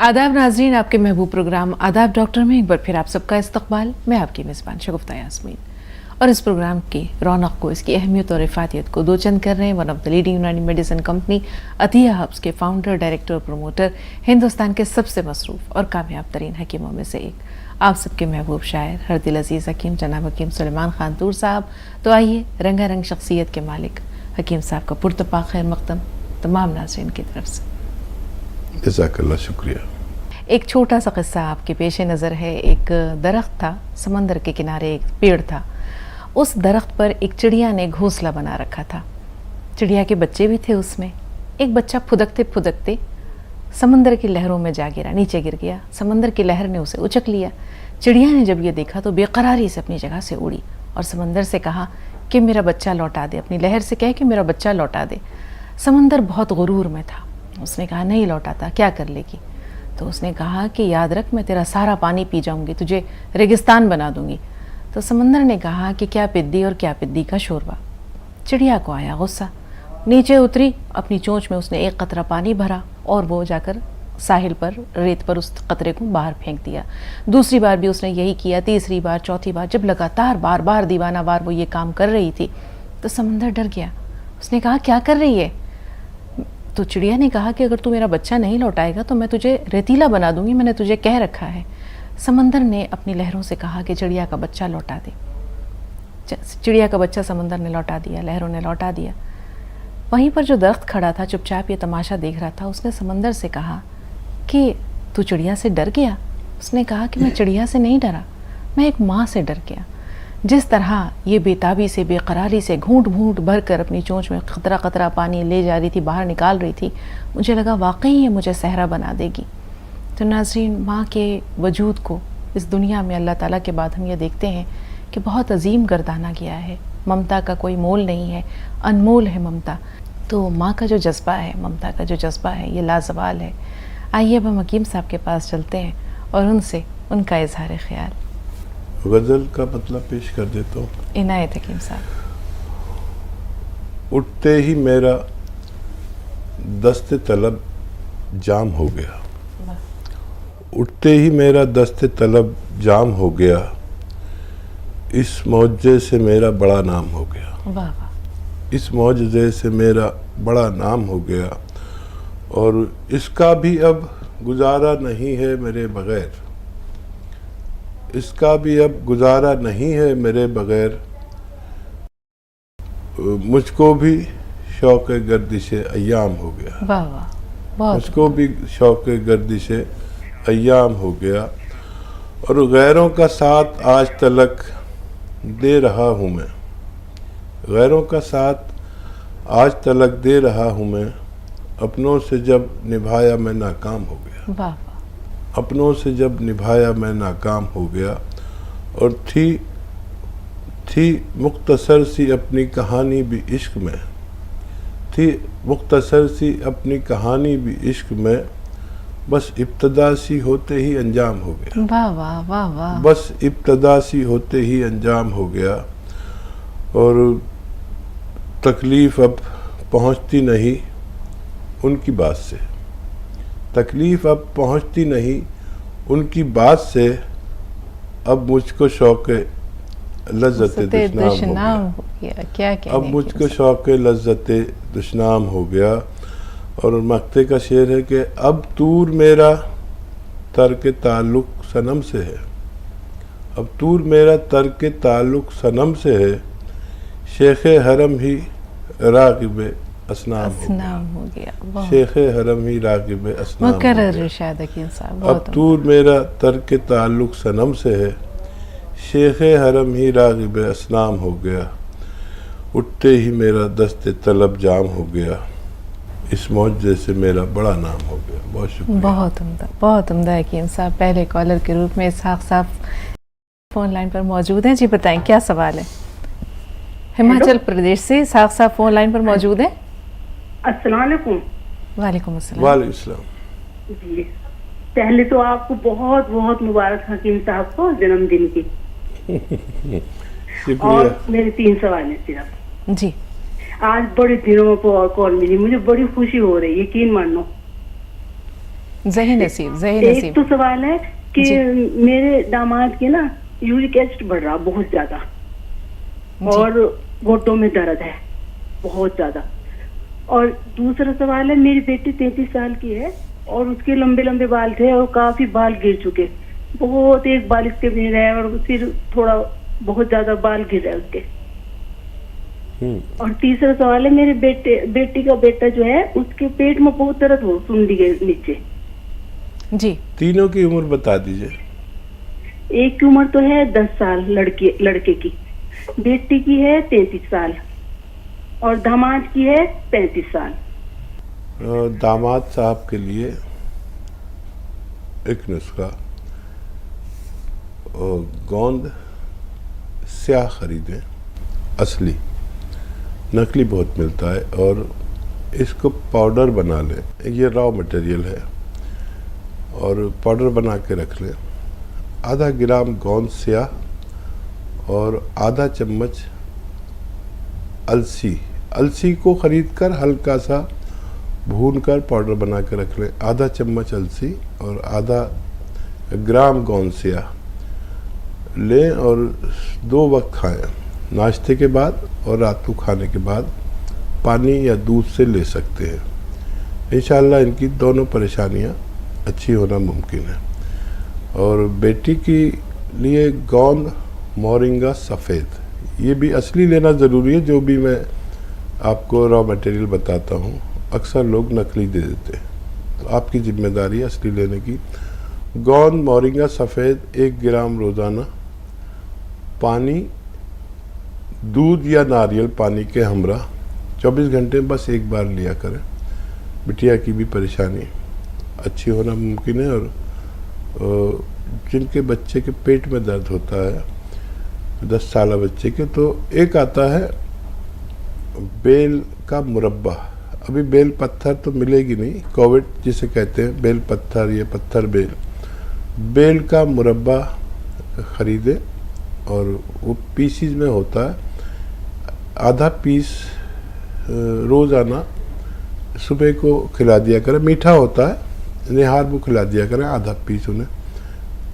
आदाब नाजरीन, आपके महबूब प्रोग्राम आदाब डॉक्टर में एक बार फिर आप सबका इस्तकबाल। मैं आपकी मेज़बान शगुफ्ता यास्मीन और इस प्रोग्राम की रौनक को, इसकी अहमियत और इफादियत को दो चंद कर रहे हैं वन ऑफ द लीडिंग यूनानी मेडिसिन कंपनी अतिया हब्स के फाउंडर, डायरेक्टर और प्रमोटर, हिंदुस्तान के सबसे मसरूफ़ और कामयाब तरीन हकीमों में से एक, आप सबके महबूब शायर हर दिल अजीज़ हकीम जनाब हकीम सुलेमान खान तूर साहब। तो आइए रंगारंग शख्सियत के मालिक हकीम साहब का पुरतपाक खैर मकदम तमाम नाज़रीन की तरफ से। जज़ाकल्लाह, शुक्रिया। एक छोटा सा किस्सा आपके पेश नज़र है। एक दरख्त था, समंदर के किनारे एक पेड़ था। उस दरख्त पर एक चिड़िया ने घोंसला बना रखा था। चिड़िया के बच्चे भी थे उसमें। एक बच्चा फुदकते फुदकते समंदर की लहरों में जा गिरा, नीचे गिर गया। समंदर की लहर ने उसे उचक लिया। चिड़िया ने जब ये देखा तो बेकरारी से अपनी जगह से उड़ी और समंदर से कहा कि मेरा बच्चा लौटा दे, अपनी लहर से कह कि मेरा बच्चा लौटा दे। समंदर बहुत गुरूर में था। उसने कहा नहीं लौटाता, क्या कर लेगी? तो उसने कहा कि याद रख, मैं तेरा सारा पानी पी जाऊंगी, तुझे रेगिस्तान बना दूंगी। तो समंदर ने कहा कि क्या पिद्दी और क्या पिद्दी का शोरबा। चिड़िया को आया गुस्सा, नीचे उतरी, अपनी चोंच में उसने एक कतरा पानी भरा और वो जाकर साहिल पर, रेत पर उस कतरे को बाहर फेंक दिया। दूसरी बार भी उसने यही किया, तीसरी बार, चौथी बार। जब लगातार बार बार दीवाना वार वो ये काम कर रही थी तो समंदर डर गया। उसने कहा क्या कर रही है? तो चिड़िया ने कहा कि अगर तू मेरा बच्चा नहीं लौटाएगा तो मैं तुझे रेतीला बना दूंगी, मैंने तुझे कह रखा है। समंदर ने अपनी लहरों से कहा कि चिड़िया का बच्चा लौटा दे। चिड़िया का बच्चा समंदर ने लौटा दिया, लहरों ने लौटा दिया। वहीं पर जो दरख्त खड़ा था चुपचाप ये तमाशा देख रहा था, उसने समंदर से कहा कि तू चिड़िया से डर गया? उसने कहा कि मैं चिड़िया से नहीं डरा, मैं एक माँ से डर गया। जिस तरह ये बेताबी से, बेकरारी से घूंट घूंट भर कर अपनी चोंच में खतरा खतरा पानी ले जा रही थी, बाहर निकाल रही थी, मुझे लगा वाकई ये मुझे सहरा बना देगी। तो नाज़रीन, माँ के वजूद को इस दुनिया में अल्लाह ताला के बाद हम ये देखते हैं कि बहुत अजीम गर्दाना गया है। ममता का कोई मोल नहीं है, अनमोल है ममता। तो माँ का जो जज्बा है, ममता का जो जज्बा है, ये लाजवाल है। आइए अब हम हकीम साहब के पास चलते हैं और उनसे उनका इजहार ख्याल, गज़ल का मतलब पेश कर देता हूँ। इनायत हकीम साहब। उठते ही मेरा दस्ते तलब जाम हो गया, उठते ही मेरा दस्ते तलब जाम हो गया, इस मौजे से मेरा बड़ा नाम हो गया। वाह वाह। इस मौजे से मेरा बड़ा नाम हो गया और इसका भी अब गुजारा नहीं है मेरे बग़ैर, इसका भी अब गुजारा नहीं है मेरे बग़ैर, मुझको भी शौक़ गर्दिश अय्याम हो गया। वाह वाह, बहुत। मुझको भी शौक़ गर्दिश अय्याम हो गया और गैरों का साथ आज तलक दे रहा हूँ मैं, गैरों का साथ आज तलक दे रहा हूँ मैं, अपनों से जब निभाया मैं नाकाम हो गया। वाह, अपनों से जब निभाया मैं नाकाम हो गया और थी मुख्तसर सी अपनी कहानी भी इश्क में, थी मुख्तसर सी अपनी कहानी भी इश्क में, बस इब्तदा सी होते ही अंजाम हो गया। वाह वाह वाह वाह। बस इब्तदा सी होते ही अंजाम हो गया और तकलीफ़ अब पहुंचती नहीं उनकी बात से, तकलीफ़ अब पहुंचती नहीं उनकी बात से, अब मुझको शौक़ लज़्ज़त दुश्नाम हो गया। क्या अब मुझको शौक़ लज़्ज़त दुश्नाम हो गया। और मक्ते का शेर है कि अब तूर मेरा तर्क ताल्लुक़ सनम से है, अब तूर मेरा तर्क ताल्लुक़ सनम से है, शेख हरम ही राग़िब असनाम हो गया। शेख हरम ही राग़िब असनाम हो गया। अब तूर मेरा तर्क ताल्लुक़ सनम से है, शेख हरम ही राग़िब असनाम हो गया, उठते ही मेरा दस्ते तलब जाम हो गया, इस मौजे से मेरा बड़ा नाम हो गया। बहुत शुक्रिया। बहुत उम्दा, बहुत उम्दा हकीम साहब। पहले कॉलर के रूप में इसहाक साहब फ़ोन लाइन पर मौजूद हैं। जी बताएं क्या सवाल है? हिमाचल प्रदेश से इसहाक साहब फ़ोन लाइन पर मौजूद हैं। अस्सलाम वालेकुम। वालेकुम अस्सलाम। वालेकुम अस्सलाम। जी, पहले तो आपको बहुत बहुत मुबारक हकीम साहब को जन्मदिन की। और मेरे 3 सवाल हैं सिर्फ। जी। आज बड़े दिनों पर कॉल मिली, मुझे बड़ी खुशी हो रही है, यकीन मानो। जही नसीब, जही एक नसीब। तो सवाल है कि जी। मेरे दामाद के ना यूरिक एसिड बढ़ रहा बहुत ज्यादा, जी। और घोटों में दर्द है बहुत ज्यादा। और दूसरा सवाल है, मेरी बेटी 33 साल की है और उसके लंबे लंबे बाल थे और काफी बाल गिर चुके, बहुत, एक बाल इसके भी रहे और फिर थोड़ा बहुत ज्यादा बाल गिर रहे उसके। और तीसरा सवाल है, मेरे बेटी का बेटा जो है उसके पेट में बहुत दर्द हो, सुंडी के नीचे। जी। तीनों की उम्र बता दीजिए। एक की उम्र तो है 10 साल लड़के की, बेटी की है 33 साल और दामाद की है 35 साल। दामाद साहब के लिए एक नुस्खा, गोंद स्याह खरीदें, असली, नकली बहुत मिलता है, और इसको पाउडर बना लें। ये रॉ मटेरियल है और पाउडर बना के रख लें। आधा ग्राम गोंद स्याह और आधा चम्मच अलसी को खरीदकर हल्का सा भूनकर पाउडर बना के रख लें। आधा चम्मच अलसी और आधा ग्राम गोंद स्याह लें और 2 वक्त खाएं, नाश्ते के बाद और रात को खाने के बाद। पानी या दूध से ले सकते हैं। इंशाल्लाह इनकी दोनों परेशानियां अच्छी होना मुमकिन है। और बेटी के लिए गोंद मोरिंगा सफ़ेद, ये भी असली लेना ज़रूरी है। जो भी मैं आपको रॉ मटेरियल बताता हूँ अक्सर लोग नकली दे देते हैं, तो आपकी जिम्मेदारी है असली लेने की। गोंद मोरिंगा सफ़ेद 1 ग्राम रोज़ाना, पानी, दूध या नारियल पानी के हमरा 24 घंटे में बस एक बार लिया करें। बिटिया की भी परेशानी अच्छी होना मुमकिन है। और जिनके बच्चे के पेट में दर्द होता है 10 साल बच्चे के, तो एक आता है बेल का मुरब्बा। अभी बेल पत्थर तो मिलेगी नहीं, कोविड जिसे कहते हैं बेल पत्थर, ये पत्थर बेल का मुरब्बा खरीदे और वो पीसीज में होता है। आधा पीस रोज़ाना सुबह को खिला दिया करें, मीठा होता है, निहार को खिला दिया करें आधा पीस। उन्हें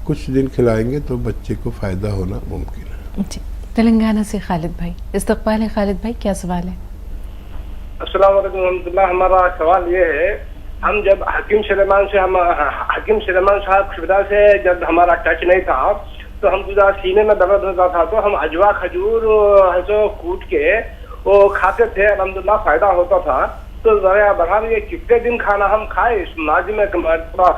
कुछ दिन खिलाएंगे तो बच्चे को फ़ायदा होना मुमकिन है। जी। तेलंगाना से खालिद भाई, इस्तकबाल है खालिद भाई, क्या सवाल है? अस्सलाम वालेकुम रहमतुल्लाह। हमारा सवाल ये है, हम जब हकीम सुलेमान साहब खुदा से जब हमारा टच नहीं था तो हम गुजार सीने में दर्द होता था, तो हम अजवा खजूर जो कूट के वो खाते थे, अल्हम्दुलिल्लाह फायदा होता था। तो बहरहाल ये कितने दिन खाना हम खाए, इस माजी में कई मरतबा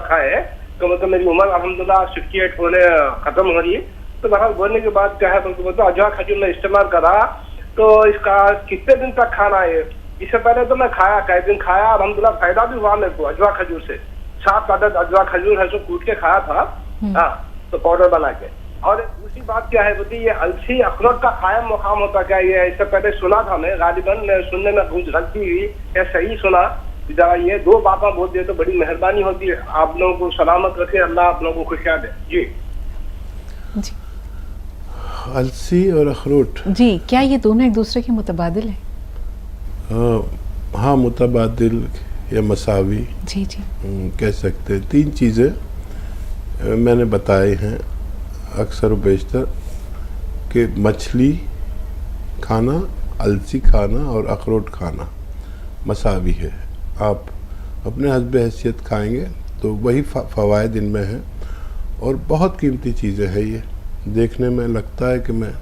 खाए, तो मतलब मेरी उम्र अल्हम्दुलिल्लाह 68 होने खत्म हो रही है। तो बहरहाल बोलने के बाद क्या है, तो अजवा खजूर में इस्तेमाल करा, तो इसका कितने दिन तक खाना है? इससे पहले तो मैं खाया, कई दिन खाया, अल्हम्दुलिल्लाह फायदा भी हुआ मेरे को अजवा खजूर से। 7 अदद अजवा खजूर है जो कूट के खाया था, हाँ, तो पाउडर बना के। और दूसरी बात क्या है बोलती, ये अलसी अखरोट का कायम मुकाम होता क्या? ये इससे पहले सुना था मैं, गालिबन सुनने में कुछ गलती हुई या सही सुना, जरा ये 2 बातें बोल दिए तो बड़ी मेहरबानी होती है। आप लोगों को सलामत रखे, अल्लाह आप लोगों को खुशियां दे। जी जी। अलसी और अखरोट, जी, क्या ये दोनों एक दूसरे के मुतबादिल हैं? हाँ, मुतबादिल या मसावी जी जी। कह सकते हैं। 3 चीज़ें मैंने बताए हैं अक्सर बेशतर, कि मछली खाना, अलसी खाना और अखरोट खाना मसावी है। आप अपने हस्ब हैसियत खाएंगे तो वही फ़वाइद इनमें हैं, और बहुत कीमती चीज़ें हैं ये। देखने में लगता है कि मैं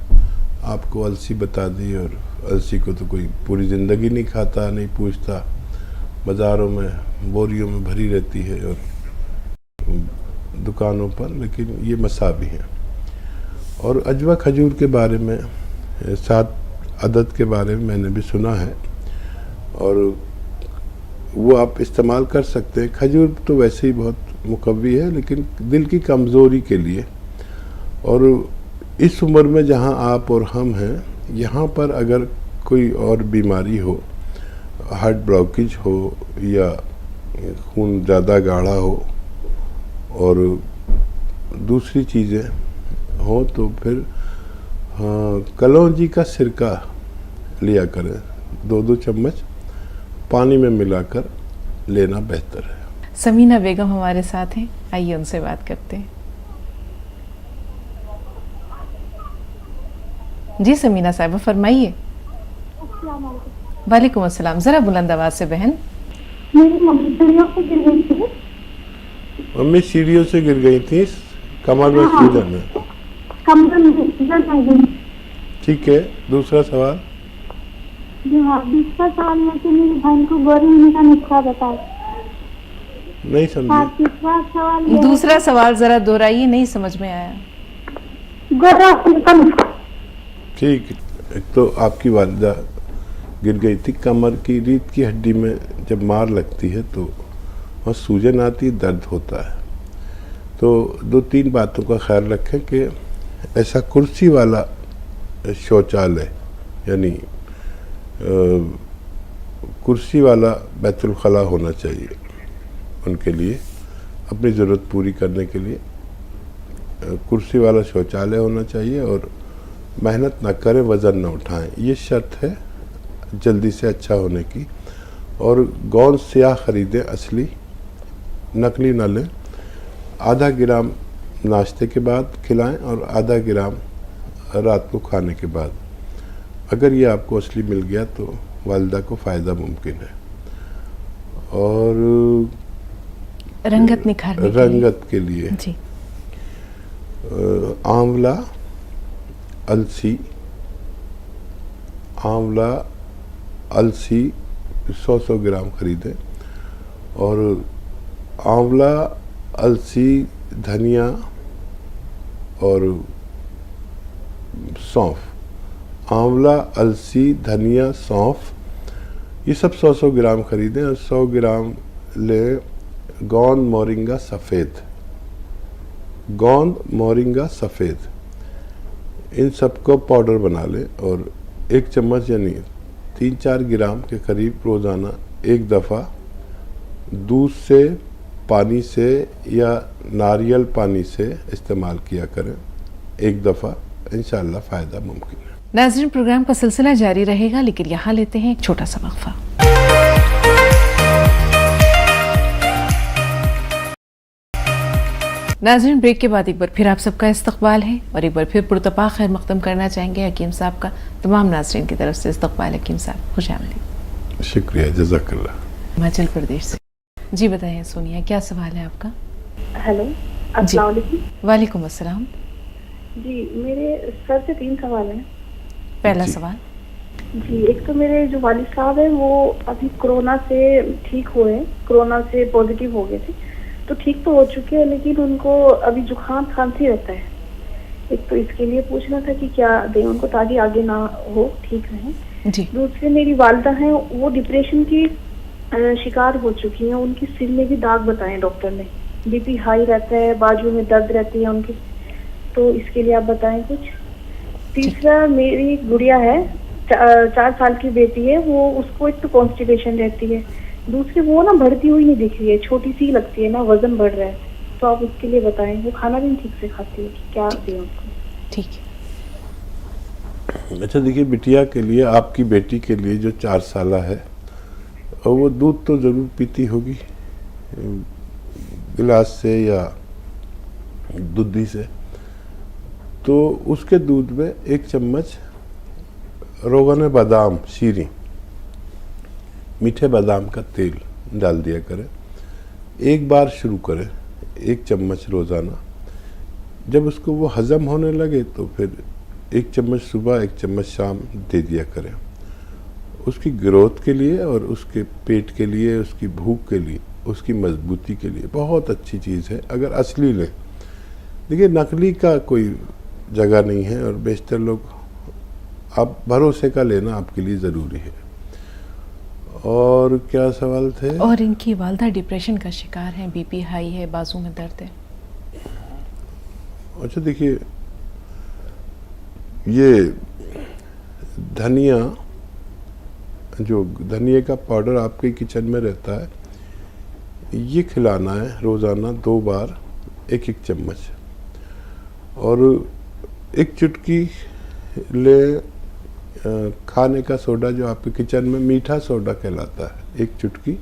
आपको अलसी बता दी, और अलसी को तो कोई पूरी ज़िंदगी नहीं खाता, नहीं पूछता, बाज़ारों में बोरियों में भरी रहती है और दुकानों पर, लेकिन ये मसावी हैं। और अजवा खजूर के बारे में 7 अदद के बारे में मैंने भी सुना है, और वो आप इस्तेमाल कर सकते हैं। खजूर तो वैसे ही बहुत मुकव्वी है, लेकिन दिल की कमज़ोरी के लिए, और इस उम्र में जहाँ आप और हम हैं, यहाँ पर अगर कोई और बीमारी हो, हार्ट ब्लॉकेज हो या खून ज़्यादा गाढ़ा हो और दूसरी चीज़ें हो, तो फिर कलौंजी का सिरका लिया करें, 2-2 चम्मच पानी में मिलाकर लेना बेहतर है। समीना बेगम हमारे साथ हैं, आइए उनसे बात करते हैं। जी समीना साहिबा फरमाइए। वालेकुम अस्सलाम। जरा बुलंद आवाज से बहन। मेरी मम्मी सीढ़ियों से गिर गई थी। मम्मी सीढ़ियों से गिर गई थी, कमर में सूजन है। कमर में सूजन आ गई। ठीक है, दूसरा सवाल। जी हाँ, दूसरा सवाल है कि मेरी बहन को गोरी होने का नुस्खा बताओ। नहीं समझे। तीसरा सवाल ये है दूसरा सवाल जरा दोहराइए, नहीं समझ में आया। गोरा होने का नुस्खा। ठीक, एक तो आपकी वालिदा गिर गई थी, कमर की रीढ़ की हड्डी में जब मार लगती है तो वहाँ सूजन आती है, दर्द होता है। तो 2-3 बातों का ख्याल रखें कि ऐसा कुर्सी वाला शौचालय यानी कुर्सी वाला बैतुल खला होना चाहिए उनके लिए, अपनी ज़रूरत पूरी करने के लिए कुर्सी वाला शौचालय होना चाहिए, और मेहनत ना करें, वज़न ना उठाएं, ये शर्त है जल्दी से अच्छा होने की। और गोंद स्याह ख़रीदें, असली, नकली ना लें। आधा ग्राम नाश्ते के बाद खिलाएं और आधा ग्राम रात को खाने के बाद। अगर ये आपको असली मिल गया तो वालिदा को फ़ायदा मुमकिन है। और रंगत निखारने के लिए, रंगत के लिए जी आंवला, अलसी, आंवला अलसी 100 ग्राम खरीदें, और आंवला, अलसी, धनिया और सौंफ। आंवला, अलसी, धनिया, सौंफ, ये सब 100 ग्राम खरीदें, और 100 ग्राम लें गोंद मोरिंगा सफ़ेद। गोंद मोरिंगा सफ़ेद, इन सबको पाउडर बना लें, और 1 चम्मच यानी 3-4 ग्राम के करीब रोज़ाना एक दफ़ा दूध से, पानी से या नारियल पानी से इस्तेमाल किया करें एक दफ़ा, इंशाअल्लाह फ़ायदा मुमकिन है। नाज़रीन, प्रोग्राम का सिलसिला जारी रहेगा, लेकिन यहाँ लेते हैं एक छोटा सा वक्फा। नाज़रीन, ब्रेक के बाद एक बार फिर आप सबका इस्तकबाल है, और एक बार फिर पुरतपा खैर मकदम करना चाहेंगे हकीम साहब का। तमाम नाज़रीन की तरफ से इस्तकबाल हकीम साहब, खुशामदीद। शुक्रिया, जज़ाकल्लाह। हिमाचल प्रदेश से जी बताइए सोनिया, क्या सवाल है आपका? हेलो, अस्सलाम वालेकुम। वालेकुम अस्सलाम। जी, मेरे सर से 3 सवाल हैं। पहला जी। सवाल। जी, एक तो मेरे जो वालिद साहब है वो अभी कोरोना से ठीक हुए हैं, कोरोना से पॉजिटिव हो गए थे, तो ठीक तो हो चुके हैं, लेकिन उनको अभी जुकाम खांसी रहता है। एक तो इसके लिए पूछना था कि क्या दें उनको ताकि आगे ना हो, ठीक रहें। जी दूसरे मेरी वालिदा हैं, वो डिप्रेशन की शिकार हो चुकी हैं, उनकी सिर में भी दाग बताए डॉक्टर ने, बीपी हाई रहता है, बाजू में दर्द रहती है उनकी, तो इसके लिए आप बताएं कुछ। तीसरा मेरी गुड़िया है, 4 साल की बेटी है, वो उसको एक तो कॉन्स्टिपेशन रहती है, दूसरी वो ना बढ़ती हुई नहीं दिख रही है, छोटी सी लगती है ना, वजन बढ़ रहा है, तो आप उसके लिए बताएं। वो खाना भी नहीं ठीक से खाती है, क्या दें उसको। ठीक है। अच्छा देखिए, बिटिया के लिए, आपकी बेटी के लिए जो 4 साला है, और वो दूध तो ज़रूर पीती होगी गिलास से या दूधी से, तो उसके दूध में 1 चम्मच रोगन बादाम, शीरी, मीठे बादाम का तेल डाल दिया करें। एक बार शुरू करें, 1 चम्मच रोज़ाना। जब उसको वो हज़म होने लगे तो फिर 1 चम्मच सुबह, 1 चम्मच शाम दे दिया करें। उसकी ग्रोथ के लिए और उसके पेट के लिए, उसकी भूख के लिए, उसकी मजबूती के लिए बहुत अच्छी चीज़ है अगर असली लें। देखिए, नकली का कोई जगह नहीं है, और बेशतर लोग, आप भरोसे का लेना आपके लिए ज़रूरी है। और क्या सवाल थे? और इनकी वालदा डिप्रेशन का शिकार है, बीपी हाई है, बाजू में दर्द है। अच्छा देखिए, ये धनिया, जो धनिया का पाउडर आपके किचन में रहता है, ये खिलाना है रोज़ाना 2 बार, 1-1 चम्मच। और 1 चुटकी ले खाने का सोडा, जो आपके किचन में मीठा सोडा कहलाता है, 1 चुटकी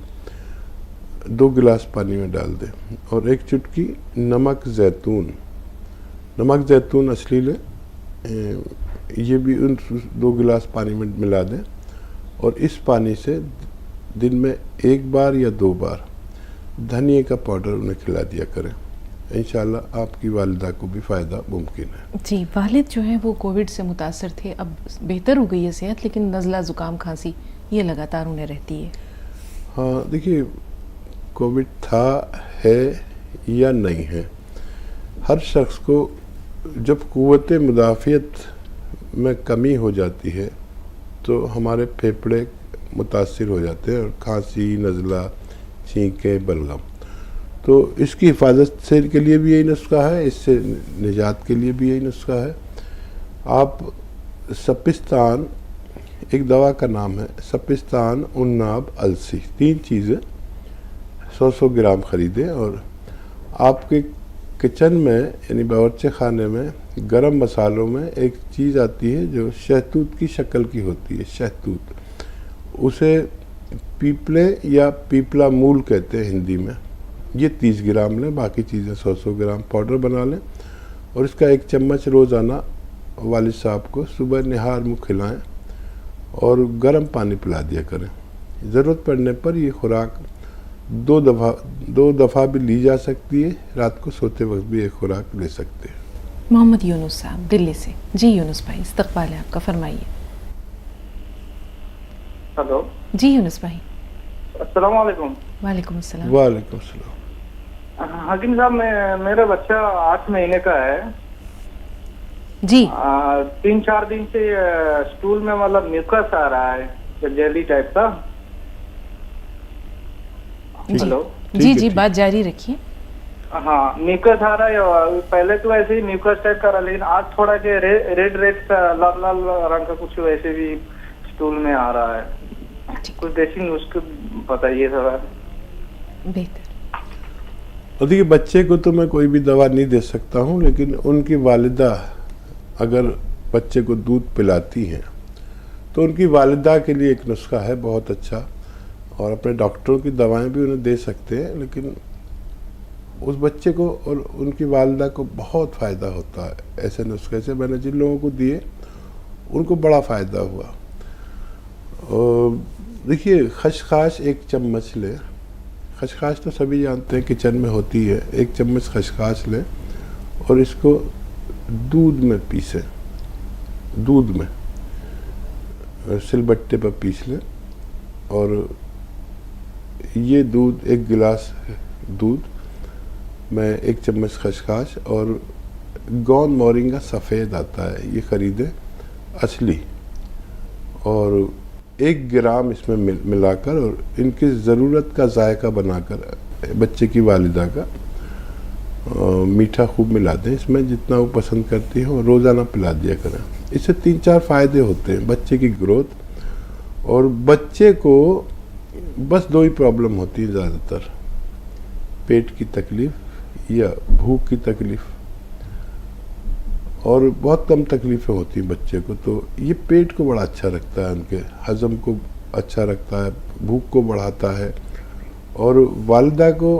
2 गिलास पानी में डाल दें और 1 चुटकी नमक जैतून असली लें, ये भी उन 2 गिलास पानी में मिला दें और इस पानी से दिन में 1 बार या 2 बार धनिए का पाउडर उन्हें खिला दिया करें। इंशाल्लाह आपकी वालिदा को भी फ़ायदा मुमकिन है। जी, वालिद जो हैं वो कोविड से मुतासर थे, अब बेहतर हो गई है सेहत, लेकिन नज़ला ज़ुकाम खांसी ये लगातार उन्हें रहती है। हाँ देखिए, कोविड था, है या नहीं है, हर शख्स को जब क़ुव्वत मुदाफ़ियत में कमी हो जाती है तो हमारे फेफड़े मुतासिर हो जाते हैं और खांसी, नज़ला, छींकें, बलगम। तो इसकी हिफाजत से के लिए भी यही नुस्खा है, इससे निजात के लिए भी यही नुस्खा है। आप सपिस्तान, एक दवा का नाम है सपिस्तान, उन्नाब, अलसी, 3 चीज़ें 100 ग्राम ख़रीदें और आपके किचन में यानी बावर्ची खाने में गरम मसालों में एक चीज़ आती है जो शहतूत की शक्ल की होती है, शहतूत, उसे पीपले या पीपला मूल कहते हैं हिंदी में। ये 30 ग्राम लें, बाकी चीज़ें 100 ग्राम पाउडर बना लें और इसका 1 चम्मच रोज़ाना वालिद साहब को सुबह निहार मुँह खिलाएं और गर्म पानी पिला दिया करें। ज़रूरत पड़ने पर ये खुराक 2 दफ़ा भी ली जा सकती है, रात को सोते वक्त भी एक खुराक ले सकते हैं। मोहम्मद यूनुस साहब दिल्ली से। जी यूनुस भाई, इस्तक़बाल है आपका, फरमाइए। हेलो जी यूनुस भाई। अस्सलाम वालेकुम। वालेकुम अस्सलाम। वालेकुम सलाम। हकीम साहब, मेरा बच्चा 8 महीने का है जी। 3-4 दिन से स्टूल में मतलब म्यूकस आ रहा है, जेली टाइप का। हेलो। जी जी, बात जारी रखिए। हाँ, म्यूकस आ रहा है और पहले तो ऐसे ही म्यूकस टाइप का रहा, लेकिन आज थोड़ा के रेड सा लाल लाल रंग का कुछ वैसे भी स्टूल में आ रहा है। कुछ देसी नुस्खे बताइए सर। बेहतर। और देखिए, बच्चे को तो मैं कोई भी दवा नहीं दे सकता हूँ, लेकिन उनकी वालिदा अगर बच्चे को दूध पिलाती हैं तो उनकी वालिदा के लिए एक नुस्खा है बहुत अच्छा, और अपने डॉक्टरों की दवाएं भी उन्हें दे सकते हैं, लेकिन उस बच्चे को और उनकी वालिदा को बहुत फ़ायदा होता है ऐसे नुस्खे से। मैंने जिन लोगों को दिए उनको बड़ा फ़ायदा हुआ। और देखिए, खसखस 1 चम्मच लें, खसखस तो सभी जानते हैं किचन में होती है। 1 चम्मच खसखस लें और इसको दूध में पीसें, दूध में सिलबट्टे पर पीस लें और ये दूध 1 गिलास दूध में 1 चम्मच खसखस और गोंद मोरिंगा सफ़ेद आता है, ये ख़रीदें असली, और 1 ग्राम इसमें मिलाकर और इनकी ज़रूरत का जायका बनाकर बच्चे की वालिदा का मीठा खूब मिला दें इसमें, जितना वो पसंद करती है, और रोज़ाना पिला दिया करें। इससे 3-4 फ़ायदे होते हैं। बच्चे की ग्रोथ, और बच्चे को बस 2 ही प्रॉब्लम होती है ज़्यादातर, पेट की तकलीफ़ या भूख की तकलीफ़, और बहुत कम तकलीफ़ें होती हैं बच्चे को। तो ये पेट को बड़ा अच्छा रखता है, उनके हज़म को अच्छा रखता है, भूख को बढ़ाता है, और वालिदा को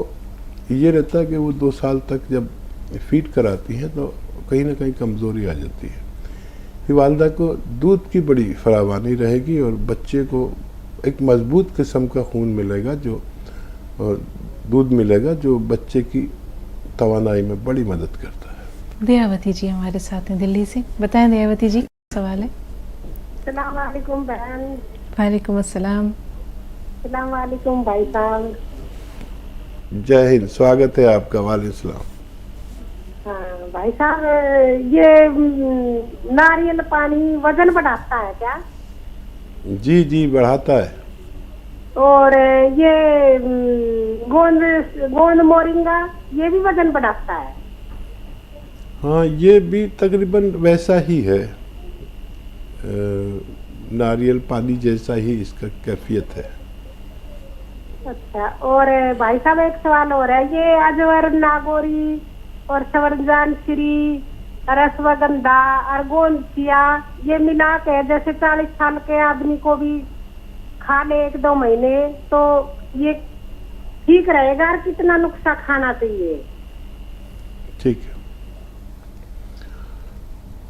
ये रहता है कि वो 2 साल तक जब फीड कराती हैं तो कहीं ना कहीं कमज़ोरी आ जाती है। फिर वालिदा को दूध की बड़ी फरावानी रहेगी और बच्चे को एक मजबूत किस्म का खून मिलेगा, जो और दूध मिलेगा जो बच्चे की तवानाई में बड़ी मदद करता है। दयावती जी हमारे साथ हैं दिल्ली से। बताएं दयावती जी, सवाल है। अस्सलाम वालेकुम बहन। वालेकुम अस्सलाम। अस्सलाम वालेकुम भाई साहब। जय हिंद, स्वागत है आपका। वालेकुम सलाम। हाँ भाई साहब, ये नारियल पानी वजन बढ़ाता है क्या? जी जी, बढ़ाता है। और ये गोंद मोरिंगा ये भी वजन बढ़ाता है? हाँ, ये भी तकरीबन वैसा ही है, नारियल पानी जैसा ही इसका कैफियत है। अच्छा, और भाई साहब एक सवाल और है, ये अजवर, नागौरी और सवरजान श्री, रसवगंधा, अर्गोनचिया, ये मिला के जैसे 40 साल के आदमी को भी खा ले 1-2 महीने, तो ये ठीक रहेगा और कितना नुस्खा खाना चाहिए? ठीक है।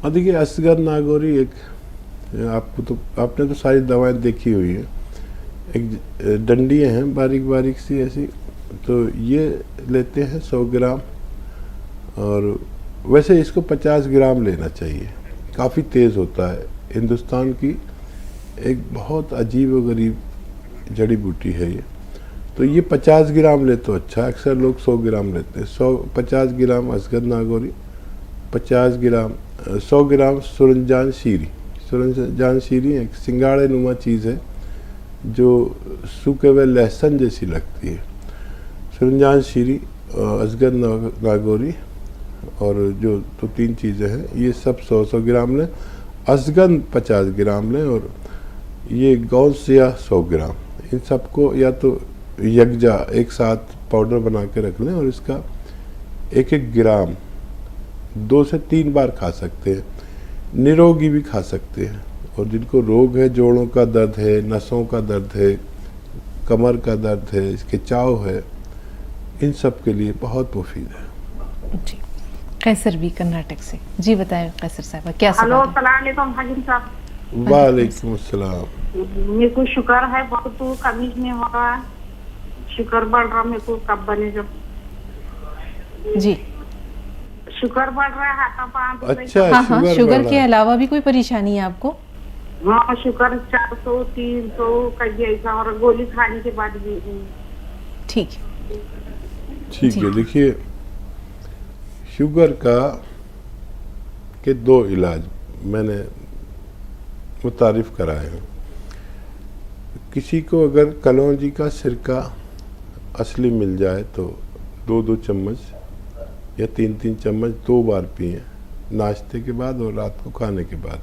और देखिए असगर नागौरी एक, आपने तो सारी दवाएं देखी हुई है, एक डंडियाँ हैं बारीक बारीक सी ऐसी, तो ये लेते हैं 100 ग्राम, और वैसे इसको 50 ग्राम लेना चाहिए। काफ़ी तेज़ होता है, हिंदुस्तान की एक बहुत अजीब व गरीब जड़ी बूटी है ये, तो ये 50 ग्राम ले तो अच्छा, अक्सर लोग 100 ग्राम लेते हैं। 50 ग्राम असगर नागौरी, 50 ग्राम 100 ग्राम सुरंजान शीरी। सुरंजान शीरी एक सिंगाड़े नुमा चीज़ है जो सूखे हुए लहसुन जैसी लगती है। सुरंजान शीरी, असगर नागौरी और जो तो 3 चीज़ें हैं, ये सब 100 ग्राम लें। असगन 50 ग्राम लें, और ये गौसिया 100 ग्राम। इन सबको या तो यकजा एक साथ पाउडर बना के रख लें, और इसका 1-1 ग्राम 2 से 3 बार खा सकते हैं। निरोगी भी खा सकते हैं, और जिनको रोग है, जोड़ों का दर्द है, नसों का दर्द है, कमर का दर्द है, खिंचाव है, इन सब के लिए बहुत मुफीद है। जी, कैसर भी कर्नाटक से। जी बताएं कैसर साहब, क्या हेलो, सवाल है? अस्सलाम वालेकुम हाजिम साहब। वालेकुम अस्सलाम। मेरे को शुगर है बहुत, तो कमीज में हो रहा है, शुगर बढ़ रहा, मेरे को कब बने जब जी शुगर बढ़ रहा है, हाथा पाँव। अच्छा, हाँ हाँ, शुगर शुगर बढ़ा के है। अलावा भी कोई परेशानी है आपको? हाँ, शुगर 400 300 कभी ऐसा, और गोली खाने के बाद भी। ठीक ठीक जी। है। देखिए, शुगर के 2 इलाज मैंने मुतारिफ कराए हैं। किसी को अगर कलौंजी का सिरका असली मिल जाए तो 2-2 चम्मच या 3-3 चम्मच 2 बार पिएं, नाश्ते के बाद और रात को खाने के बाद,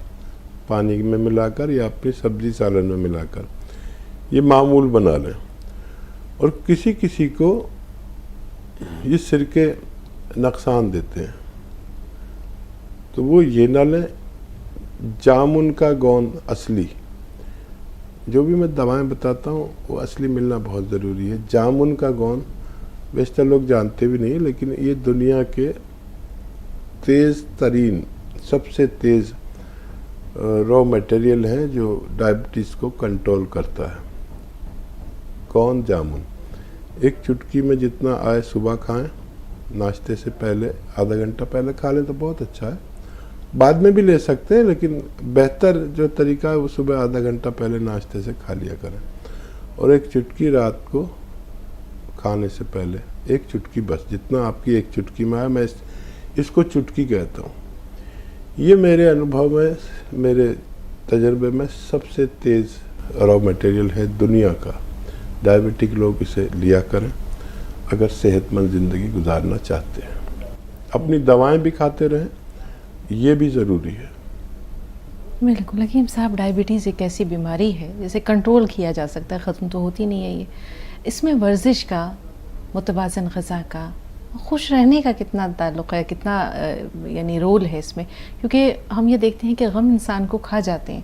पानी में मिलाकर या अपनी सब्जी सालन में मिलाकर, ये मामूल बना लें। और किसी किसी को ये सिरके नुकसान देते हैं, तो वो ये ना लें। जामुन का गोंद असली, जो भी मैं दवाएं बताता हूँ वो असली मिलना बहुत ज़रूरी है। जामुन का गोंद बेशतर लोग जानते भी नहीं, लेकिन ये दुनिया के तेज़ तरीन, सबसे तेज़ रॉ मटेरियल है जो डायबिटीज़ को कंट्रोल करता है। कौन? जामुन। एक चुटकी में जितना आए सुबह खाएं, नाश्ते से पहले आधा घंटा पहले खा लें तो बहुत अच्छा है। बाद में भी ले सकते हैं, लेकिन बेहतर जो तरीका है वो सुबह आधा घंटा पहले नाश्ते से खा लिया करें। और एक चुटकी रात को खाने से पहले, एक चुटकी बस, जितना आपकी एक चुटकी में आए। मैं इसको चुटकी कहता हूँ। ये मेरे अनुभव में, मेरे तजर्बे में सबसे तेज़ रॉ मटेरियल है दुनिया का। डायबिटिक लोग इसे लिया करें अगर सेहतमंद ज़िंदगी गुजारना चाहते हैं। अपनी दवाएं भी खाते रहें, ये भी ज़रूरी है। बिल्कुल। हकीम साहब, डायबिटीज़ एक ऐसी बीमारी है जिसे कंट्रोल किया जा सकता है, ख़त्म तो होती नहीं है ये। इसमें वर्जिश का, मुतवाज़न ग़िज़ा का, खुश रहने का कितना ताल्लुक़ है, कितना यानी रोल है इसमें? क्योंकि हम ये देखते हैं कि गम इंसान को खा जाते हैं,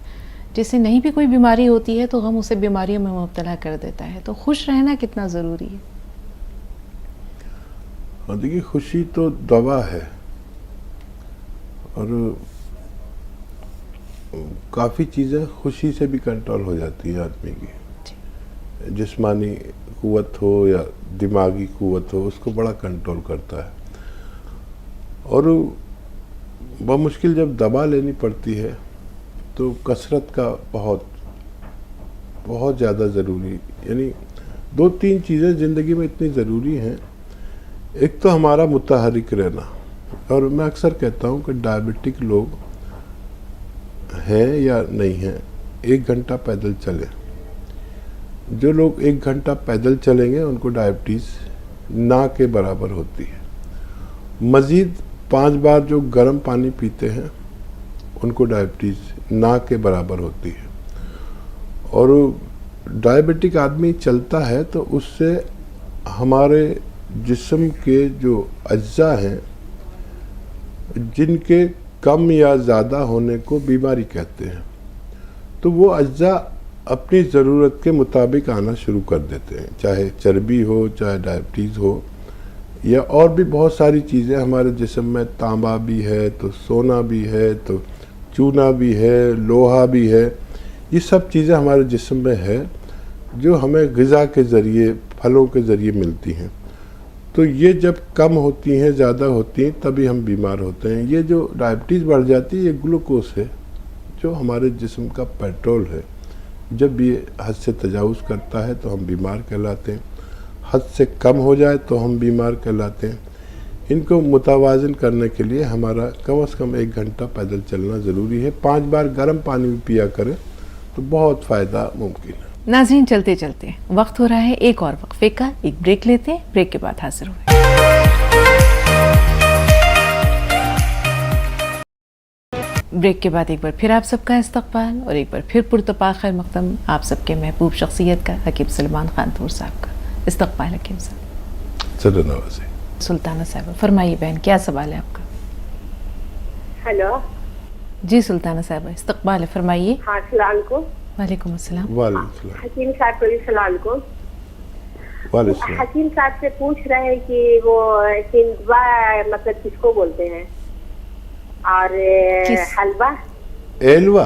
जिससे नहीं भी कोई बीमारी होती है तो गम उसे बीमारियों में मुब्तला कर देता है। तो खुश रहना कितना ज़रूरी है? और देखिए, खुशी तो दवा है, और काफ़ी चीज़ें खुशी से भी कंट्रोल हो जाती है आदमी की। जिस्मानी कुव्वत हो या दिमागी कुव्वत हो, उसको बड़ा कंट्रोल करता है। और बमुश्किल जब दवा लेनी पड़ती है तो कसरत का बहुत ज़्यादा ज़रूरी, यानी 2-3 चीज़ें ज़िंदगी में इतनी ज़रूरी हैं। एक तो हमारा मुतहरिक रहना, और मैं अक्सर कहता हूँ कि डायबिटिक लोग हैं या नहीं हैं, 1 घंटा पैदल चलें। जो लोग 1 घंटा पैदल चलेंगे उनको डायबिटीज़ ना के बराबर होती है। मज़ीद 5 बार जो गर्म पानी पीते हैं उनको डायबिटीज़ ना के बराबर होती है। और डायबिटिक आदमी चलता है तो उससे हमारे जिस्म के जो अज्जा हैं, जिनके कम या ज़्यादा होने को बीमारी कहते हैं, तो वो अज्जा अपनी ज़रूरत के मुताबिक आना शुरू कर देते हैं, चाहे चर्बी हो, चाहे डायबिटीज़ हो, या और भी बहुत सारी चीज़ें हमारे जिस्म में। तांबा भी है तो सोना भी है, तो चूना भी है, लोहा भी है। ये सब चीज़ें हमारे जिस्म में है जो हमें ग़िज़ा के ज़रिए, फलों के ज़रिए मिलती हैं। तो ये जब कम होती हैं, ज़्यादा होती हैं, तभी हम बीमार होते हैं। ये जो डायबिटीज़ बढ़ जाती है, ये ग्लूकोज है जो हमारे जिस्म का पेट्रोल है। जब ये हद से तजावुज़ करता है तो हम बीमार कहलाते हैं, हद से कम हो जाए तो हम बीमार कहलाते हैं। इनको मुतवाज़न करने के लिए हमारा कम से कम 1 घंटा पैदल चलना ज़रूरी है। 5 बार गर्म पानी भी पिया करें तो बहुत फ़ायदा मुमकिन है। नाज़रीन, चलते चलते वक्त हो रहा है एक और वक्फे का। एक ब्रेक लेते हैं, ब्रेक के बाद हाजिर होंगे। ब्रेक के बाद एक बार फिर आप सबका इस्तकबाल और एक बार फिर पुरतपा खैर मक़दम आप सबके महबूब शख्सियत का, हकीम सलमान खानपुर साहब का। इस्तकबाल हकीम साहब। सदनवाज़ी सुल्ताना साहब, फरमाइए बहन, क्या सवाल है आपका? हेलो जी सुल्ताना साहब, इस्तकबाल है, फरमाइए। हाँ, सलाम को। वालेकुम अस्सलाम। वालेकुम हकीम साहब को भी सलाम को। वालेकुम। हकीम साहब से पूछ रहे हैं कि वो सिंधवा मतलब किसको बोलते हैं, और हलवा एलवा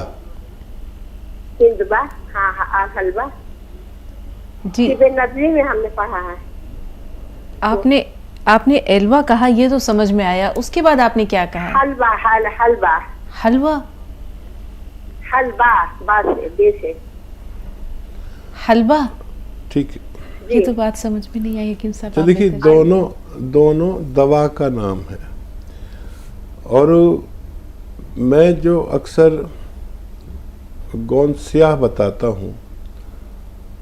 सिंधवा। हाँ हाँ, और हलवा जी नजरी में हमने पढ़ा है। आपने एलवा कहा, ये तो समझ में आया। उसके बाद आपने क्या कहा? हलवा। हलवा हलवा। हलवा बात है, देश है। हलवा, ठीक है। ये तो बात समझ में नहीं आई हकीम साहब। तो देखिए, दोनों दवा का नाम है। और मैं जो अक्सर गोंद स्याह बताता हूँ,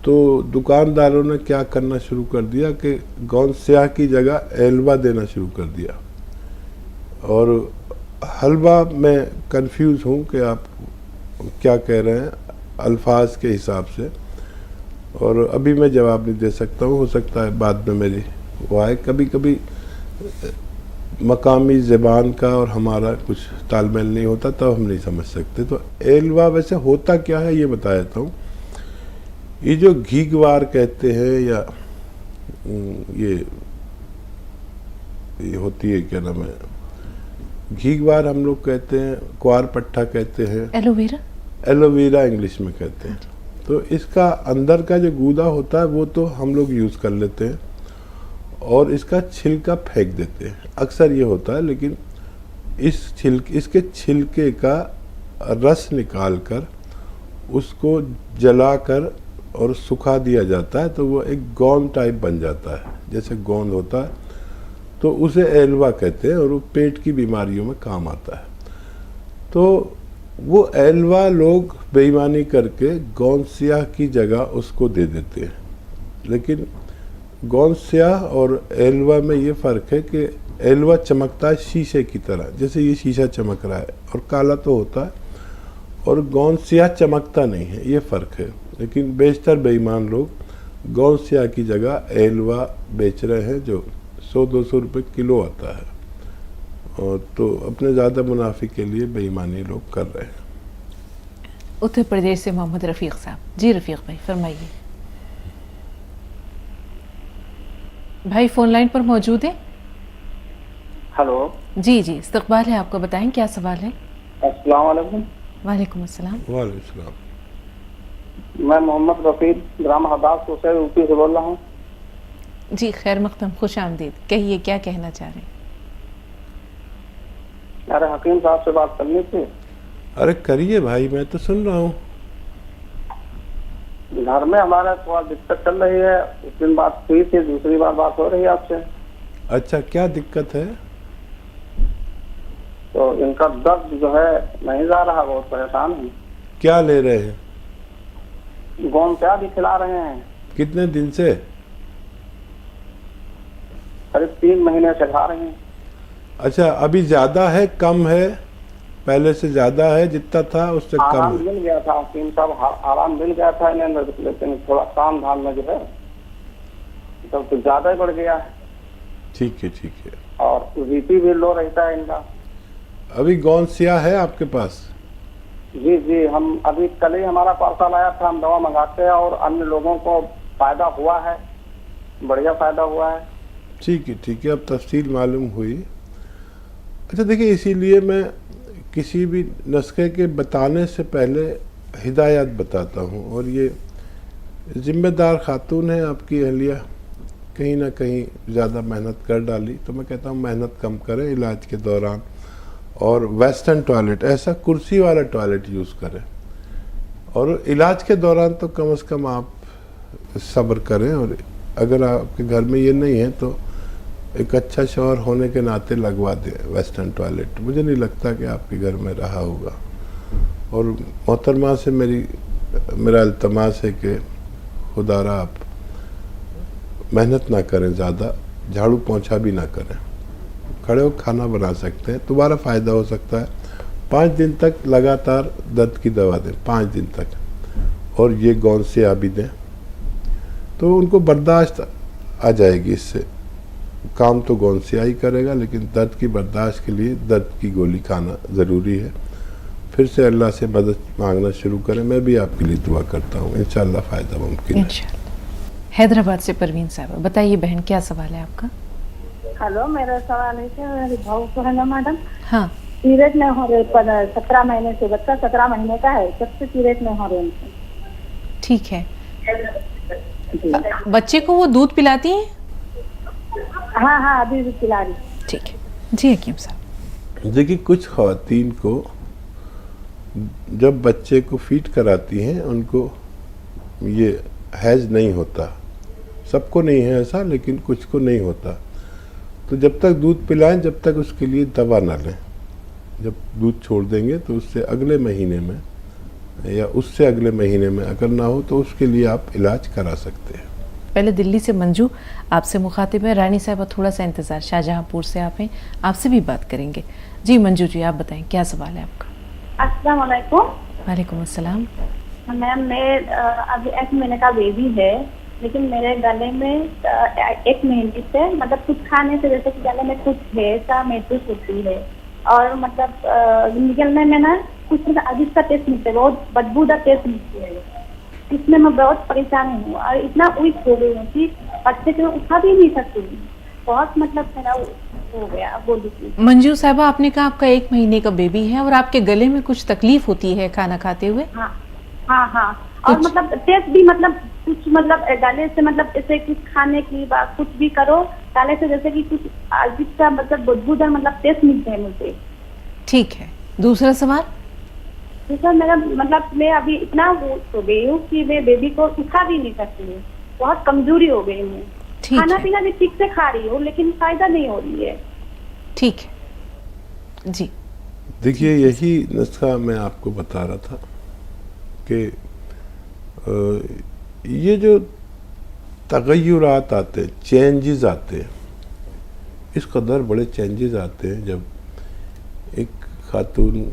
तो दुकानदारों ने क्या करना शुरू कर दिया कि गोंद स्याह की जगह एलवा देना शुरू कर दिया। और हलवा में कंफ्यूज हूँ कि आप क्या कह रहे हैं अल्फाज के हिसाब से, और अभी मैं जवाब नहीं दे सकता हूँ। हो सकता है बाद में मेरी वो आए। कभी कभी मकामी ज़बान का और हमारा कुछ तालमेल नहीं होता, तब हम नहीं समझ सकते। तो एलवा वैसे होता क्या है ये बता देता हूँ। ये जो घीगवार कहते हैं, या ये होती है, क्या नाम है, घीगवार हम लोग कहते हैं, क्वार पट्टा कहते हैं, एलोवेरा। एलोवेरा इंग्लिश में कहते हैं। तो इसका अंदर का जो गूदा होता है वो तो हम लोग यूज़ कर लेते हैं और इसका छिलका फेंक देते हैं, अक्सर ये होता है। लेकिन इसके छिलके का रस निकाल कर उसको जलाकर और सुखा दिया जाता है, तो वो एक गोंद टाइप बन जाता है, जैसे गोंद होता है। तो उसे एलवा कहते हैं और वो पेट की बीमारियों में काम आता है। तो वो एलवा लोग बेईमानी करके गोंद स्याह की जगह उसको दे देते हैं। लेकिन गोंद स्याह और एलवा में ये फ़र्क है कि एलवा चमकता है शीशे की तरह, जैसे ये शीशा चमक रहा है, और काला तो होता है, और गोंद स्याह चमकता नहीं है, ये फ़र्क है। लेकिन बेशतर बेईमान लोग गोंद स्याह की जगह एलवा बेच रहे हैं, जो 100-200 रुपये किलो आता है, और तो अपने ज़्यादा मुनाफे के लिए बेईमानी लोग कर रहे हैं। उत्तर प्रदेश से मोहम्मद रफ़ीक साहब। जी रफ़ीक भाई, फरमाइए। भाई फ़ोन लाइन पर मौजूद है? हेलो जी जी, इस्तकबाल है आपको, बताएं क्या सवाल है? अस्सलाम वालेकुम। वालेकुम अस्सलाम। वालेकुम सलाम। मैं मोहम्मद रफीक ग्राम हदास से यूपी से बोल रहा हूँ। जी खैर मक़दम, खुश आमदीद। कहिए, क्या कहना चाह रहे हैं? अरे हकीम साहब से बात करनी थी। अरे करिए भाई, मैं तो सुन रहा हूँ। घर में हमारा थोड़ा दिक्कत चल रही है, उस दिन बात हुई थी, दूसरी बार बात हो रही है आपसे। अच्छा, क्या दिक्कत है? तो इनका दर्द जो है नहीं जा रहा, बहुत परेशान है। क्या ले रहे हैं? गोंद क्या भी खिला रहे हैं। कितने दिन से? करीब 3 महीने से खा रहे हैं। अच्छा, अभी ज़्यादा है कम है? पहले से ज़्यादा है, जितना था उससे कम आराम है? मिल गया था हकीम साहब, आराम मिल गया था इन्हें, लेकिन थोड़ा काम धाम में जो है तब कुछ ज़्यादा ही बढ़ गया है। ठीक है, ठीक है। और बीपी भी लो रहता है इनका। अभी गोंद स्याह है आपके पास? जी जी, हम अभी कल ही हमारा पार्सल आया था, हम दवा मंगाते हैं और अन्य लोगों को फायदा हुआ है, बढ़िया फायदा हुआ है। ठीक है, अब तफसील मालूम हुई। अच्छा देखिए, इसीलिए मैं किसी भी नुस्खे के बताने से पहले हिदायत बताता हूँ, और ये ज़िम्मेदार खातून है आपकी अहलिया, कहीं ना कहीं ज़्यादा मेहनत कर डाली, तो मैं कहता हूँ मेहनत कम करें इलाज के दौरान, और वेस्टर्न टॉयलेट, ऐसा कुर्सी वाला टॉयलेट यूज़ करें, और इलाज के दौरान तो कम से कम आप सब्र करें। और अगर आपके घर में ये नहीं है तो एक अच्छा शौहर होने के नाते लगवा दें वेस्टर्न टॉयलेट। मुझे नहीं लगता कि आपके घर में रहा होगा। और मोहतरमा से मेरा इल्तमास है कि खुदारा आप मेहनत ना करें, ज़्यादा झाड़ू पोंछा भी ना करें, खड़े हो खाना बना सकते हैं, दोबारा फ़ायदा हो सकता है। 5 दिन तक लगातार दर्द की दवा दें, 5 दिन तक, और ये गौनसिया भी दें, तो उनको बर्दाश्त आ जाएगी। इससे काम तो गौनसिया ही करेगा, लेकिन दर्द की बर्दाश्त के लिए दर्द की गोली खाना ज़रूरी है। फिर से अल्लाह से मदद मांगना शुरू करें। मैं भी आपके लिए दुआ करता हूँ, इंशाअल्लाह फ़ायदा मुमकिन है। इंशाअल्लाह। हैदराबाद से परवीन साहब, बताइए बहन, क्या सवाल है आपका? हेलो, मेरा सवाल है कि मेरे भाव को है ना मैडम, हाँ, पीरियड में हो रहे 17 महीने से, बच्चा 17 महीने का है, जब से पीरियड में हो रहे हैं। ठीक है। बच्चे को वो दूध पिलाती हैं? हाँ हाँ, अभी भी पिला रही। ठीक है जी हकीम साहब। देखिए, कुछ ख़वातीन को जब बच्चे को फीड कराती हैं उनको ये हैज़ नहीं होता, सबको नहीं है ऐसा, लेकिन कुछ को नहीं होता। तो जब तक दूध पिलाएं, जब तक उसके लिए दवा ना लें। जब दूध छोड़ देंगे तो उससे अगले महीने में या उससे अगले महीने में अगर ना हो तो उसके लिए आप इलाज करा सकते हैं। पहले दिल्ली से मंजू आपसे मुखातिब है। रानी साहब थोड़ा सा इंतज़ार, शाहजहांपुर से आप हैं, आपसे भी बात करेंगे। जी मंजू जी, आप बताएं क्या सवाल है आपका? अस्सलाम वालेकुम। वालेकुम अस्सलाम। मैम, मैं अभी 1 महीने का बेबी है, लेकिन मेरे गले में 1 महीने से मतलब कुछ खाने से जैसे कि गले में कुछ है सा महसूस होती है, और मतलब निकलने में ना कुछ अजीब सा टेस्ट मिलता है, बहुत बदबूदार टेस्ट मिलती है। इसमें मैं बहुत परेशान हूँ और इतना वीक हो गई हूँ कि बच्चे को उठा भी नहीं सकती, बहुत मतलब मेरा हो गया। बोलिए मंजू साहबा, आपने कहा आपका 1 महीने का बेबी है और आपके गले में कुछ तकलीफ होती है खाना खाते हुए? हाँ हाँ हाँ, और मतलब टेस्ट भी मतलब कुछ मतलब गले से मतलब जैसे कुछ खाने की बात कुछ भी करो गले से जैसे कि कुछ अजीब सा मतलब बदबूदार मतलब टेस्ट मिलते हैं मुझे। ठीक है, दूसरा सवाल? दूसरा मेरा मतलब मैं अभी इतना हो गई हूँ कि मैं बेबी को उठा भी नहीं सकती हूँ, बहुत कमजोरी हो गई हूँ। खाना पीना भी ठीक से खा रही हूँ लेकिन फायदा नहीं हो रही है। ठीक है जी। देखिए, यही नुस्खा मैं आपको बता रहा था कि ये जो तगय्युरात आते हैं, चेंजेस आते हैं, इस कदर बड़े चेंजेस आते हैं जब एक खातून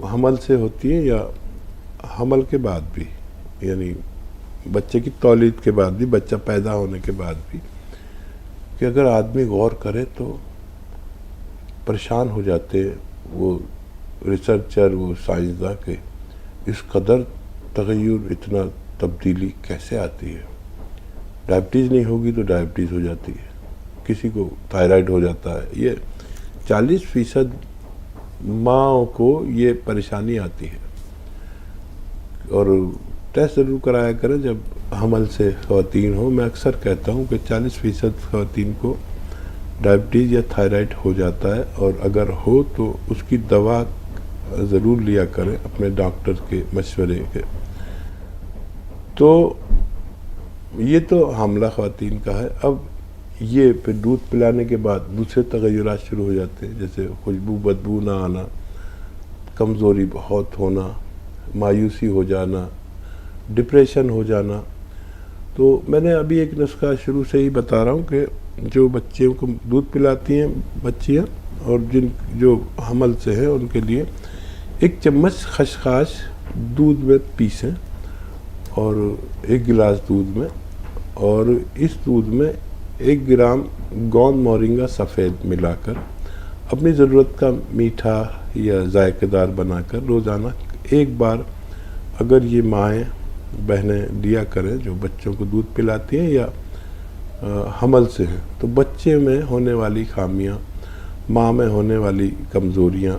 हमल से होती है या हमल के बाद भी, यानी बच्चे की तौलीद के बाद भी, बच्चा पैदा होने के बाद भी, कि अगर आदमी गौर करे तो परेशान हो जाते हैं वो रिसर्चर, वो साइंसदान के इस कदर तगय्युर, इतना तब्दीली कैसे आती है। डायबिटीज़ नहीं होगी तो डायबिटीज़ हो जाती है, किसी को थायराइड हो जाता है। ये 40% माँओं को ये परेशानी आती है, और टेस्ट ज़रूर कराया करें जब हमल से ख़वातीन हो। मैं अक्सर कहता हूँ कि 40% ख़वातीन को डायबिटीज़ या थायराइड हो जाता है, और अगर हो तो उसकी दवा ज़रूर लिया करें अपने डॉक्टर के मशवरे के। तो ये तो हमला ख़वातीन का है। अब ये फिर दूध पिलाने के बाद दूसरे तगय्युरात शुरू हो जाते हैं, जैसे खुशबू बदबू ना आना, कमज़ोरी बहुत होना, मायूसी हो जाना, डिप्रेशन हो जाना। तो मैंने अभी एक नुस्खा शुरू से ही बता रहा हूँ कि जो बच्चियों को दूध पिलाती हैं बच्चियाँ, और जो हमल से हैं उनके लिए 1 चम्मच खसखस दूध में पीसें, और 1 गिलास दूध में, और इस दूध में 1 ग्राम गोंद मोरिंगा सफ़ेद मिलाकर अपनी ज़रूरत का मीठा या जायकेदार बनाकर रोज़ाना एक बार अगर ये माएँ बहनें दिया करें जो बच्चों को दूध पिलाती हैं या हमल से हैं, तो बच्चे में होने वाली खामियां, माँ में होने वाली कमज़ोरियां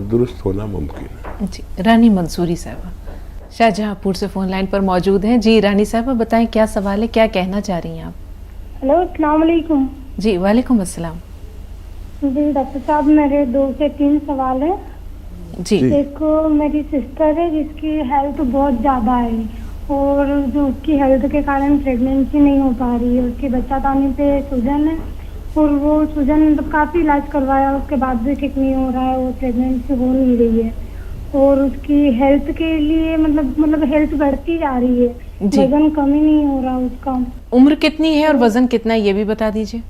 दुरुस्त होना मुमकिन है। जी, रानी मंसूरी साहबा शाहजहाँपुर से फ़ोन लाइन पर मौजूद हैं। जी रानी साहबा, बताएं क्या सवाल है, क्या कहना चाह रही हैं आप? हेलो, अस्सलाम वालेकुम। जी वालेकुम अस्सलाम। जी डॉक्टर साहब, मेरे 2 से 3 सवाल है। जी, एक मेरी सिस्टर है जिसकी हेल्थ बहुत ज़्यादा है और जो उसकी हेल्थ के कारण प्रेगनेंसी नहीं हो पा रही है। उसके बच्चा पाने पे सूजन है और वो सूजन मतलब काफ़ी इलाज करवाया, उसके बाद भी ठीक नहीं हो रहा है, वो प्रेगनेंसी हो नहीं रही है और उसकी हेल्थ के लिए मतलब हेल्थ बढ़ती जा रही है, जी। वजन कम ही नहीं हो रहा उसका। उम्र कितनी है और वजन कितना है ये भी बता दीजिए।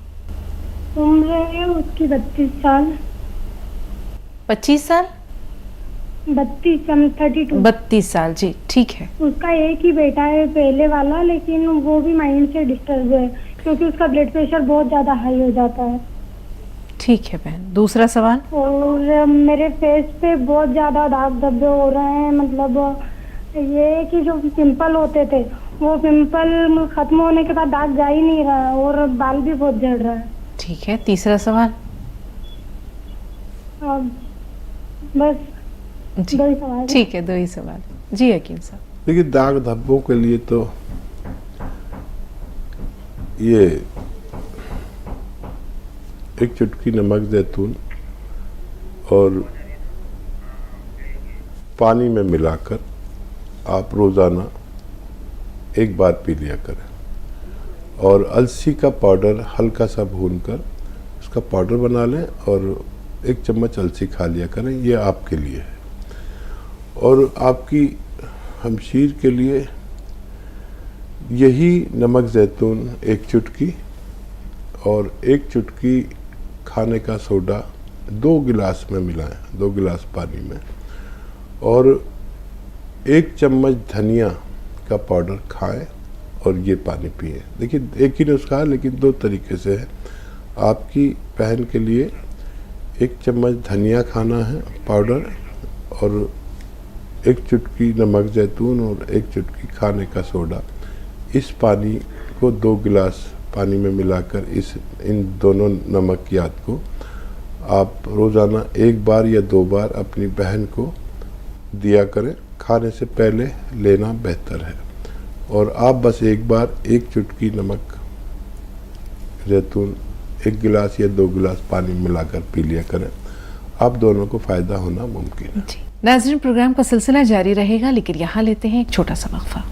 उम्र है उसकी 32 साल। 25 साल? 32 32 साल, जी ठीक है। उसका एक ही बेटा है पहले वाला, लेकिन वो भी माइंड से डिस्टर्ब है क्योंकि उसका ब्लड प्रेशर बहुत ज्यादा हाई हो जाता है। ठीक है बहन, दूसरा सवाल। और मेरे फेस पे बहुत ज्यादा दाग धब्बे हो रहे हैं, मतलब ये कि जो पिंपल होते थे वो पिंपल खत्म होने के बाद दाग जा ही नहीं रहा है और बाल भी बहुत झड़ रहा है। ठीक है, तीसरा सवाल। अब बस जी 2 ही सवाल है। ठीक है, 2 ही सवाल। जी हकीम साहब। देखिए, दाग धब्बों के लिए तो ये एक चुटकी नमक जैतून और पानी में मिलाकर आप रोज़ाना एक बार पी लिया करें और अलसी का पाउडर हल्का सा भूनकर उसका पाउडर बना लें और 1 चम्मच अलसी खा लिया करें। ये आपके लिए है। और आपकी हमशीर के लिए यही नमक जैतून 1 चुटकी और 1 चुटकी खाने का सोडा 2 गिलास में मिलाएं, 2 गिलास पानी में, और 1 चम्मच धनिया का पाउडर खाएं और ये पानी पिए। देखिए, एक ही नुस्खा है लेकिन 2 तरीके से है। आपकी बहन के लिए 1 चम्मच धनिया खाना है पाउडर और 1 चुटकी नमक जैतून और 1 चुटकी खाने का सोडा। इस पानी को 2 गिलास पानी में मिलाकर इन दोनों नमकियात को आप रोज़ाना 1 बार या 2 बार अपनी बहन को दिया करें। खाने से पहले लेना बेहतर है। और आप बस एक बार 1 चुटकी नमक जैतून 1 गिलास या 2 गिलास पानी मिलाकर पी लिया करें। आप दोनों को फ़ायदा होना मुमकिन है। जी नाज़रीन, प्रोग्राम का सिलसिला जारी रहेगा, लेकिन यहाँ लेते हैं एक छोटा सा वक्फा।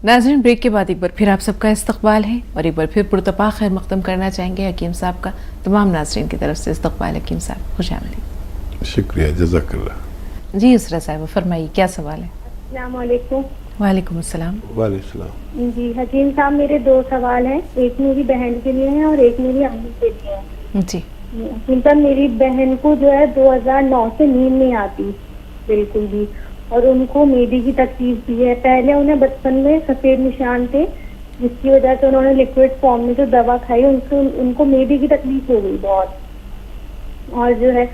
नाज़रीन, ब्रेक के बाद एक बार फिर आप सबका इस्तकबाल है और एक बार फिर पुरतपा खैर मकदम करना चाहेंगे हकीम साहब का। तमाम नाज़रीन की तरफ से इस्तकबाल हकीम साहब, खुशामदीद। शुक्रिया, जज़ाकल्लाह। जी उसरा साहब, फरमाइए क्या सवाल है? अस्सलाम वालेकुम। वालेकुम अस्सलाम। वालेकुम सलाम। जी हकीम साहब, मेरे 2 सवाल हैं, एक मेरी बहन के लिए है और एक मेरी अम्मी के लिए है। जी हकीम साहब, मेरी बहन को जो है 2009 से नींद नहीं आती बिल्कुल भी, और उनको मेदी की तकलीफ भी है। पहले उन्हें बचपन में सफेद निशान थे, जिसकी वजह से उन्होंने लिक्विड फॉर्म में जो दवा खाई उनको मेदी की तकलीफ हो गई बहुत। और जो है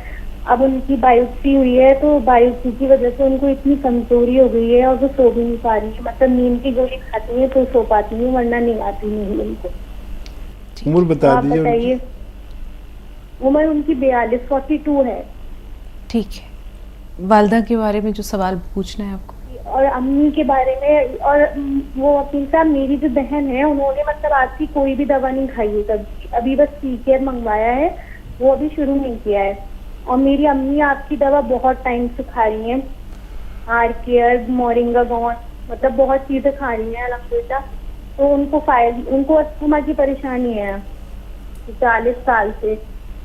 अब उनकी बायोप्सी हुई है, तो बायोप्सी की वजह से उनको इतनी कमजोरी हो गई है और वो सो भी नहीं पा रही है। मतलब नींद की गोली खाती है तो सो पाती है, वरना नहीं आती नहीं उनको। उम्र बता आप दीजिए। बताइए। उम्र उनकी 42 है। ठीक है, वालदा के बारे में जो सवाल पूछना है आपको। और अम्मी के बारे में, और वो वकील साहब मेरी जो बहन है उन्होंने मतलब आज की कोई भी दवा नहीं खाई है कभी, अभी बस पीकेयर मंगवाया है, वो अभी शुरू नहीं किया है। और मेरी अम्मी आपकी दवा बहुत टाइम से खा रही हैं, हार केयर, मोरिंगा गॉन, मतलब बहुत चीजें खा रही हैं अल्हम्दुलिल्लाह। तो उनको अस्थमा की परेशानी है 40 साल से।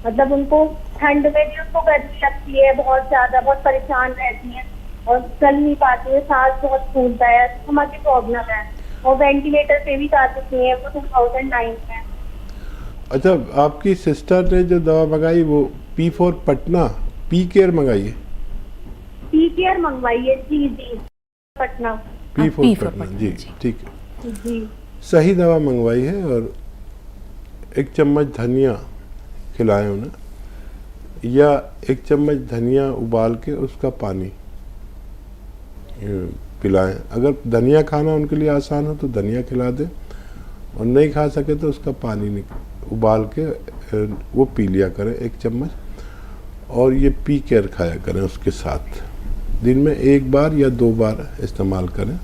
मतलब उनको ठंड में भी उनको गर्मी लगती है बहुत ज्यादा, बहुत परेशान रहती हैं और चल नहीं पाती है, सांस बहुत फूलता है, अस्थमा की प्रॉब्लम है और वेंटिलेटर पे भी जा चुकी है वो 2009 में। अच्छा, आपकी सिस्टर ने जो दवा मंगाई वो P4 पटना पी केयर मंगाई है? पीकेयर मंगवाई है जी, पटना। P4 P4 पटना, पटना, जी जी। ठीक है। जी सही दवा मंगवाई है और 1 चम्मच धनिया खिलाएं उन्हें, या 1 चम्मच धनिया उबाल के उसका पानी पिलाएं। अगर धनिया खाना उनके लिए आसान हो तो धनिया खिला दें, और नहीं खा सके तो उसका पानी उबाल के वो पी लिया करें 1 चम्मच, और ये पी कर खाया करें उसके साथ। दिन में 1 बार या 2 बार इस्तेमाल करें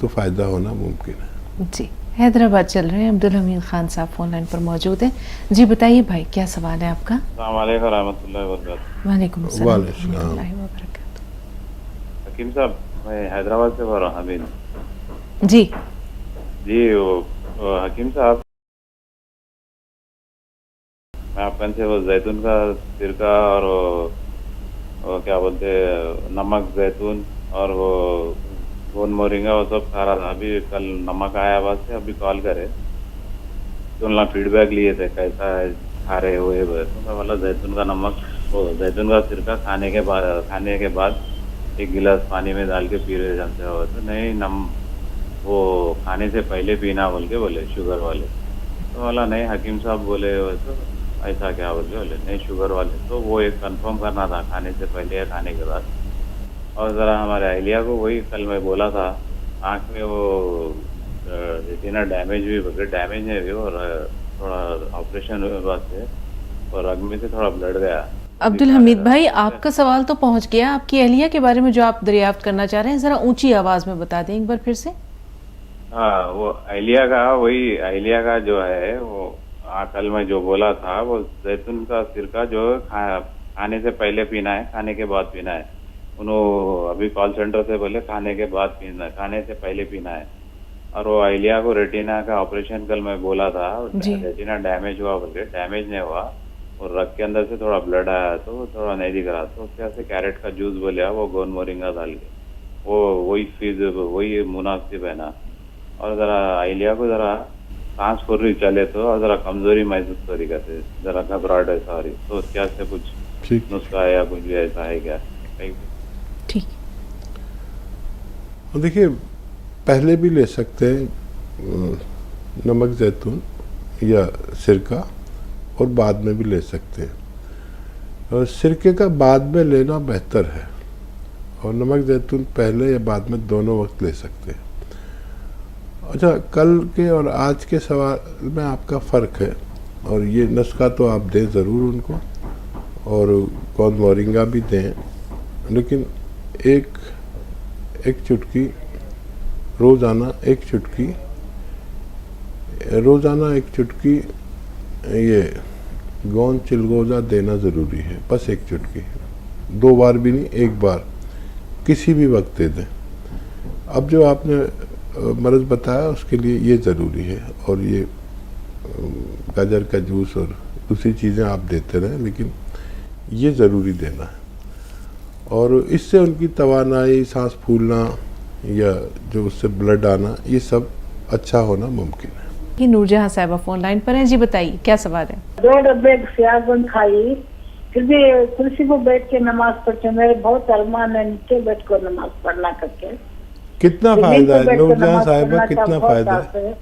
तो फ़ायदा होना मुमकिन है। जी, हैदराबाद चल रहे हैं। अब्दुल हमीद खान साहब फोन लाइन पर मौजूद हैं। जी बताइए भाई, क्या सवाल है आपका? अस्सलाम वालेकुम रहमतुल्लाहि व बरकातुहू। वालेकुम अस्सलाम वालेकुम रहमतुल्लाहि व बरकातुहू। हकीम साहब, मैं हैदराबाद से बोल रहा हूँ हमीद। जी जी, वो हकीम साहब, मैं आपके से वो जैतून का सिरका और वो क्या बोलते नमक जैतून और वो गोंद मोरिंगा वो सब खा रहा था। अभी कल नमक आया बाद से अभी कॉल करे तो उन्होंने फीडबैक लिए थे कैसा है खा रहे हुए। तो मैं बोला जैतून का नमक वो जैतून का सिरका खाने के बाद 1 गिलास पानी में डाल के पी रहे जानते हो। तो नहीं वो खाने से पहले पीना बोले शुगर वाले। तो बोला नहीं हकीम साहब बोले तो ऐसा क्या बोले नहीं शुगर वाले। तो वो एक कंफर्म करना था खाने से पहले या खाने के बाद। और ज़रा हमारे अहलिया को वही कल मैं बोला था, आँख में वो रेटिना डैमेज है भी, और थोड़ा ऑपरेशन हुए बाद से और रग में से थोड़ा ब्लड गया। अब्दुल हमीद भाई, आपका सवाल तो पहुंच गया। आपकी अहलिया के बारे में जो आप दरियाफ्त करना चाह रहे हैं, ज़रा ऊंची आवाज़ में बता दें एक बार फिर से। हाँ, वो अहलिया का जो है वो कल मैं जो बोला था वो जैतून का सिरका जो खाने से पहले पीना है, खाने के बाद पीना है। उन्होंने अभी कॉल सेंटर से बोले खाने के बाद पीना है, खाने से पहले पीना है। और वो अहलिया को रेटिना का ऑपरेशन कल मैं बोला था, रेटिना डैमेज हुआ बोले, डैमेज नहीं हुआ और रग के अंदर से थोड़ा ब्लड आया तो थोड़ा नहीं दिख रहा। तो क्या से कैरेट का जूस बोले वो गोंद मोरिंगा डाल के वही मुनासिब है ना। और ज़रा अहलिया को ज़रा सांस फुर्री चले तो और ज़रा कमजोरी महसूस करी करते, ज़रा घबराहट है सारी। तो क्या से कुछ नुस्खा है या कुछ भी ऐसा है क्या? ठीक, देखिए पहले भी ले सकते हैं नमक जैतून या सिरका, और बाद में भी ले सकते हैं। और सिरके का बाद में लेना बेहतर है, और नमक जैतून पहले या बाद में दोनों वक्त ले सकते हैं। अच्छा, कल के और आज के सवाल में आपका फ़र्क है, और ये नुस्खा तो आप दें ज़रूर उनको, और गोंद मोरिंगा भी दें, लेकिन एक चुटकी रोज़ाना एक चुटकी ये गोंद चिलगोज़ा देना ज़रूरी है। बस 1 चुटकी, 2 बार भी नहीं, 1 बार किसी भी वक्त दे दें। अब जो आपने मर्ज़ बताया उसके लिए ये ज़रूरी है, और ये गाजर का जूस और दूसरी चीज़ें आप देते रहें, लेकिन ये ज़रूरी देना है। और इससे उनकी तवानाई, सांस फूलना या जो उससे ब्लड आना, ये सब अच्छा होना मुमकिन है। ये नूरजहां साहिबा फोन लाइन पर हैं। जी बताइए, क्या सवाल है? 2 डब्बे सियागंद खाई, फिर भी कुर्सी पर बैठ के नमाज पढ़ते। मेरे बहुत अरमान है नीचे बैठ कर नमाज पढ़ना करके। कितना फायदा है नूरजहां साहिबा, कितना फायदा है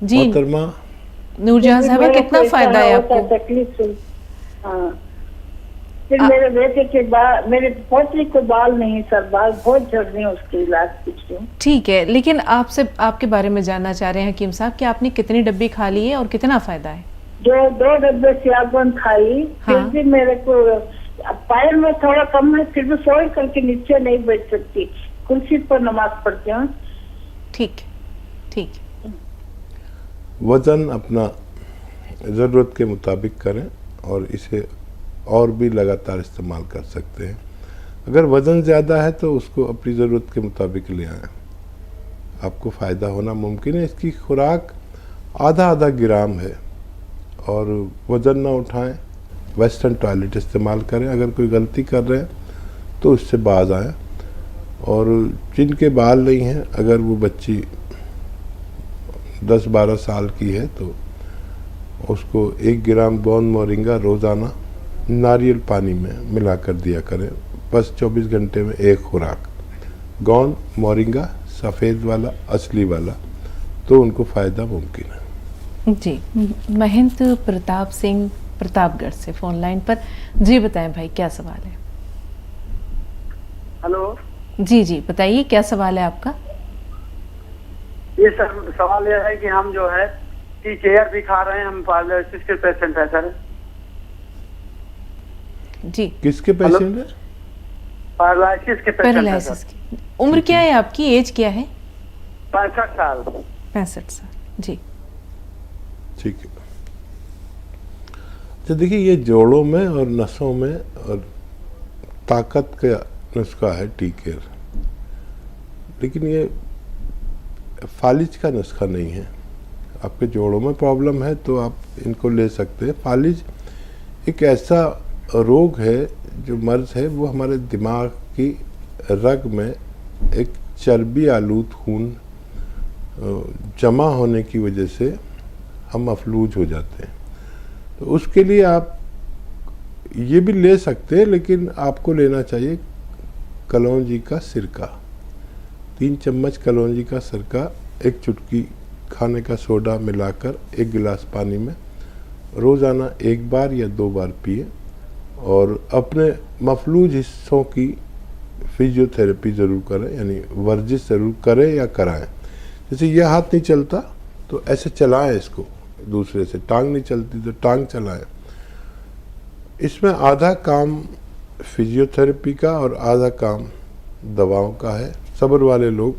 जी मोहतरमा नूरजहां साहिबा, कितना फायदा है आपको? तकलीफ। हाँ, फिर मेरे बेटे के बाल, मेरे पोतरी को बाल नहीं, सर बाल बहुत झड़ रहे हैं, उसके इलाज पूछ रही हूँ। ठीक है, लेकिन आपके बारे में जानना चाह रहे हैं हकीम साहब कि आपने कितनी डब्बी खा ली है और कितना फायदा है? जो 2 डब्बे सियागंद खाई, फिर भी मेरे को पैर में थोड़ा कम है, फिर भी सोए करके नीचे नहीं बैठ सकती, कुर्सी पर नमाज पढ़ती हूँ। ठीक। वज़न अपना ज़रूरत के मुताबिक करें, और इसे और भी लगातार इस्तेमाल कर सकते हैं। अगर वज़न ज़्यादा है तो उसको अपनी ज़रूरत के मुताबिक ले आएँ, आपको फ़ायदा होना मुमकिन है। इसकी खुराक आधा ग्राम है, और वज़न ना उठाएं, वेस्टर्न टॉयलेट इस्तेमाल करें। अगर कोई गलती कर रहे हैं तो उससे बाज आएँ। और जिनके बाल नहीं हैं, अगर वो बच्ची 10-12 साल की है तो उसको 1 ग्राम गोंद मोरिंगा रोज़ाना नारियल पानी में मिलाकर दिया करें। बस 24 घंटे में 1 खुराक गोंद मोरिंगा सफ़ेद वाला, असली वाला, तो उनको फ़ायदा मुमकिन है। जी, महंत प्रताप सिंह प्रतापगढ़ से फ़ोन लाइन पर। जी बताएं भाई, क्या सवाल है? हेलो जी जी बताइए, क्या सवाल है आपका? ये सर सवाल यह है कि हम जो है टी केयर भी खा रहे हैं, हम पैरालिसिस के पेशेंट है सर। जी, किसके पेशेंट है? पैरालिसिस के पेशेंट है पैरालिसिस सर। की। उम्र क्या है आपकी, एज क्या है? 65 साल। 65 साल। जी ठीक है। तो देखिए, ये जोड़ों में और नसों में और ताकत का नुस्खा है टी केयर, लेकिन ये फालिज का नुस्खा नहीं है। आपके जोड़ों में प्रॉब्लम है तो आप इनको ले सकते हैं। फालिज एक ऐसा रोग है, जो मर्ज है, वो हमारे दिमाग की रग में एक चर्बी आलूद खून जमा होने की वजह से हम मफलूज हो जाते हैं। तो उसके लिए आप ये भी ले सकते हैं, लेकिन आपको लेना चाहिए कलौंजी का सिरका। 3 चम्मच कलौंजी का सिरका, 1 चुटकी खाने का सोडा मिलाकर 1 गिलास पानी में रोज़ाना 1 बार या 2 बार पिए, और अपने मफलूज हिस्सों की फिजियोथेरेपी ज़रूर करें, यानी वर्जिश ज़रूर करें या कराएं। जैसे यह हाथ नहीं चलता तो ऐसे चलाएं इसको दूसरे से, टांग नहीं चलती तो टांग चलाएं। इसमें आधा काम फिजियोथेरेपी का और आधा काम दवाओं का है। सब्र वाले लोग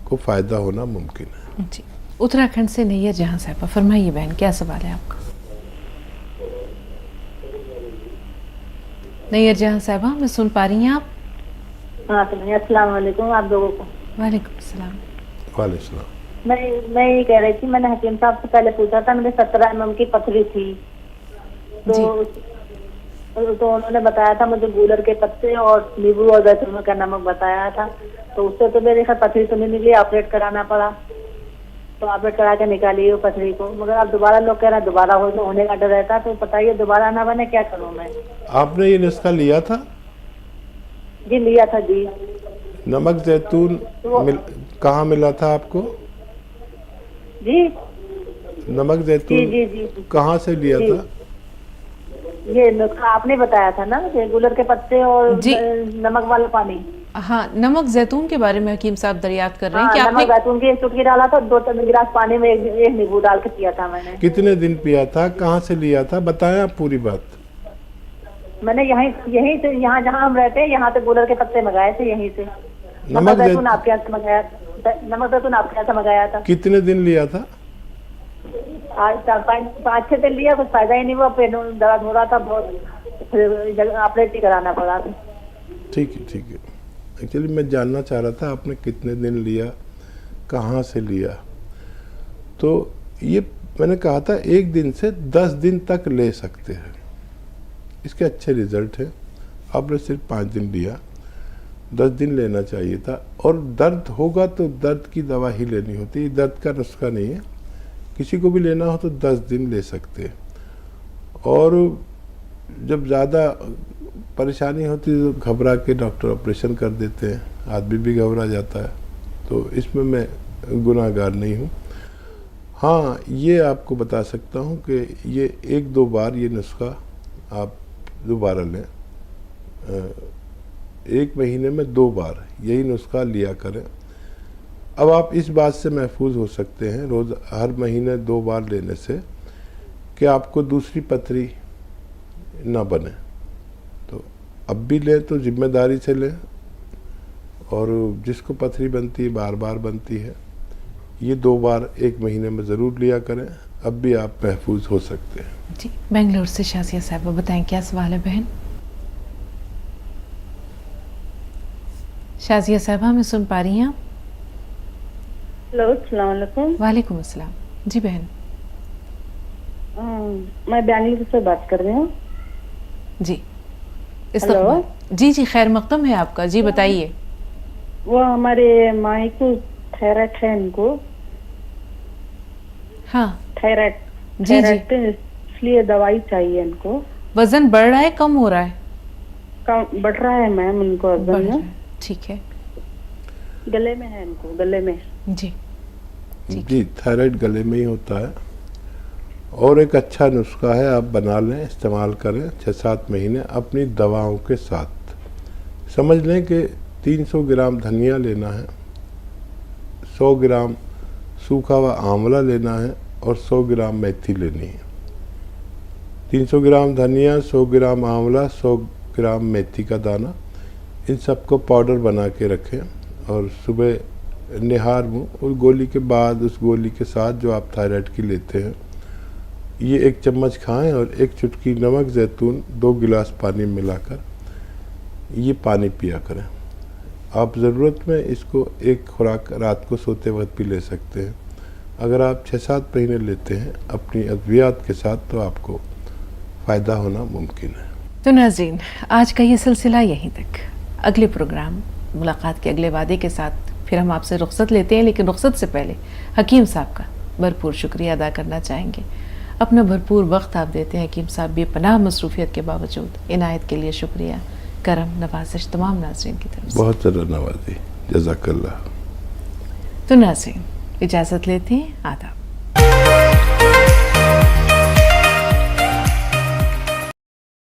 को फ़ायदा होना मुमकिन है। जी, उत्तराखंड से नैयर जहां साहबा, फरमाइए बहन, क्या सवाल है आपका? नैयर जहां साहबा, मैं सुन पा रही हैं आप? हाँ तो अस्सलाम वालेकुम आप लोगों को। वालेकुम सलाम। वालेकुम सलाम। मैं ये कह रही थी, मैंने हकीम साहब से पहले पूछा था, मेरे 17 mm की पथरी थी, तो उन्होंने बताया था मुझे गूलर के पत्ते और नींबू और जैतून का नमक बताया था। तो उससे तो मेरे खैर पथरी तो नहीं निकली, ऑपरेट कराना पड़ा, तो ऑपरेट करा के निकाली वो पथरी को। मगर अब दोबारा लोग कह रहे हैं दोबारा होने का डर रहता है, तो बताइए दोबारा ना बने, क्या करूँ मैं? आपने ये नुस्खा लिया था? जी लिया था जी। नमक जैतून कहाँ मिला था आपको? जी नमक जैतून जी जी जी कहाँ से लिया था? ये नुस्खा आपने बताया था ना, रेगुलर के पत्ते और नमक वाला पानी। हाँ, नमक जैतून के बारे में हकीम साहब दरियाफ्त कर रहे हैं कि नमक जैतून की 1 चुटकी डाला था, 2-3 गिलास पानी में 1 नींबू डाल के पिया था मैंने। कितने दिन पिया था, कहाँ से लिया था, बताएं आप पूरी बात। मैंने यहीं से, यहाँ जहाँ हम रहते हैं, यहाँ से गूलर के पत्ते मंगाए थे, यहीं से। नमक जैतून आपके यहाँ से मंगाया, नमक जैतून आपके यहाँ से मंगाया था। कितने दिन लिया था? 5-6 दिन लिया, कुछ फायदा ही नहीं हुआ, पेट दर्द हो रहा था बहुत, फिर ऑपरेट ही कराना पड़ा। ठीक है ठीक है। एक्चुअली मैं जानना चाह रहा था आपने कितने दिन लिया, कहाँ से लिया। तो ये मैंने कहा था 1 दिन से 10 दिन तक ले सकते हैं, इसके अच्छे रिजल्ट हैं। आपने सिर्फ 5 दिन लिया, 10 दिन लेना चाहिए था। और दर्द होगा तो दर्द की दवा ही लेनी होती है, दर्द का नुस्खा नहीं है। किसी को भी लेना हो तो 10 दिन ले सकते हैं। और जब ज़्यादा परेशानी होती है तो घबरा के डॉक्टर ऑपरेशन कर देते हैं, आदमी भी घबरा जाता है, तो इसमें मैं गुनाहगार नहीं हूँ। हाँ, ये आपको बता सकता हूँ कि ये 1-2 बार ये नुस्खा आप दोबारा लें। 1 महीने में 2 बार यही नुस्खा लिया करें। अब आप इस बात से महफूज हो सकते हैं रोज़ हर महीने 2 बार लेने से कि आपको दूसरी पथरी ना बने। तो अब भी लें तो जिम्मेदारी से लें, और जिसको पथरी बनती है बार बार बनती है, ये 2 बार 1 महीने में ज़रूर लिया करें। अब भी आप महफूज हो सकते हैं। जी, बेंगलुरु से शाजिया साहब, बताएं क्या सवाल है बहन? शाजिया साहब, हमें सुन पा रही हैं आप? हेलो, अस्सलाम वालेकुम। वालेकुम अस्सलाम। जी बहन। मैं बेंगलुरु से बात कर रही हूँ। जी हेलो। जी जी, खैर मकदम है आपका। जी बताइए। वो हमारे माई को थायराइड है, इनको। हाँ, थायराइड जी जी, इसलिए दवाई चाहिए इनको। वजन बढ़ रहा है, कम हो रहा है? कम बढ़ रहा है मैम, इनको वजन। ठीक है। गले में है इनको, गले में। जी जी, थायराइड गले में ही होता है। और एक अच्छा नुस्खा है, आप बना लें, इस्तेमाल करें 6-7 महीने अपनी दवाओं के साथ। समझ लें कि 300 ग्राम धनिया लेना है, 100 ग्राम सूखा हुआ आंवला लेना है और 100 ग्राम मेथी लेनी है। 300 ग्राम धनिया, 100 ग्राम आंवला, 100 ग्राम मेथी का दाना, इन सबको पाउडर बना के रखें और सुबह निहार मुँह और गोली के बाद उस गोली के साथ जो आप थायराइड की लेते हैं ये 1 चम्मच खाएं और 1 चुटकी नमक जैतून 2 गिलास पानी मिलाकर ये पानी पिया करें। आप ज़रूरत में इसको एक खुराक रात को सोते वक्त भी ले सकते हैं। अगर आप 6-7 महीने लेते हैं अपनी अद्वियात के साथ तो आपको फ़ायदा होना मुमकिन है। तो नाज़रीन, आज का ये सिलसिला यहीं तक। अगले प्रोग्राम मुलाकात के अगले वादे के साथ फिर हम आपसे रुख्सत लेते हैं, लेकिन रुख्सत से पहले हकीम साहब का भरपूर शुक्रिया अदा करना चाहेंगे। अपना भरपूर वक्त आप देते हैं हकीम साहब, बेपनाह मसरूफियत के बावजूद इनायत के लिए शुक्रिया, करम नवाजिश तमाम नाज़रीन की तरफ से। बहुत ज़्यादा नवाजी, जज़ाकल्लाह। तो नाज़रीन, इजाज़त लेते हैं, आदाब।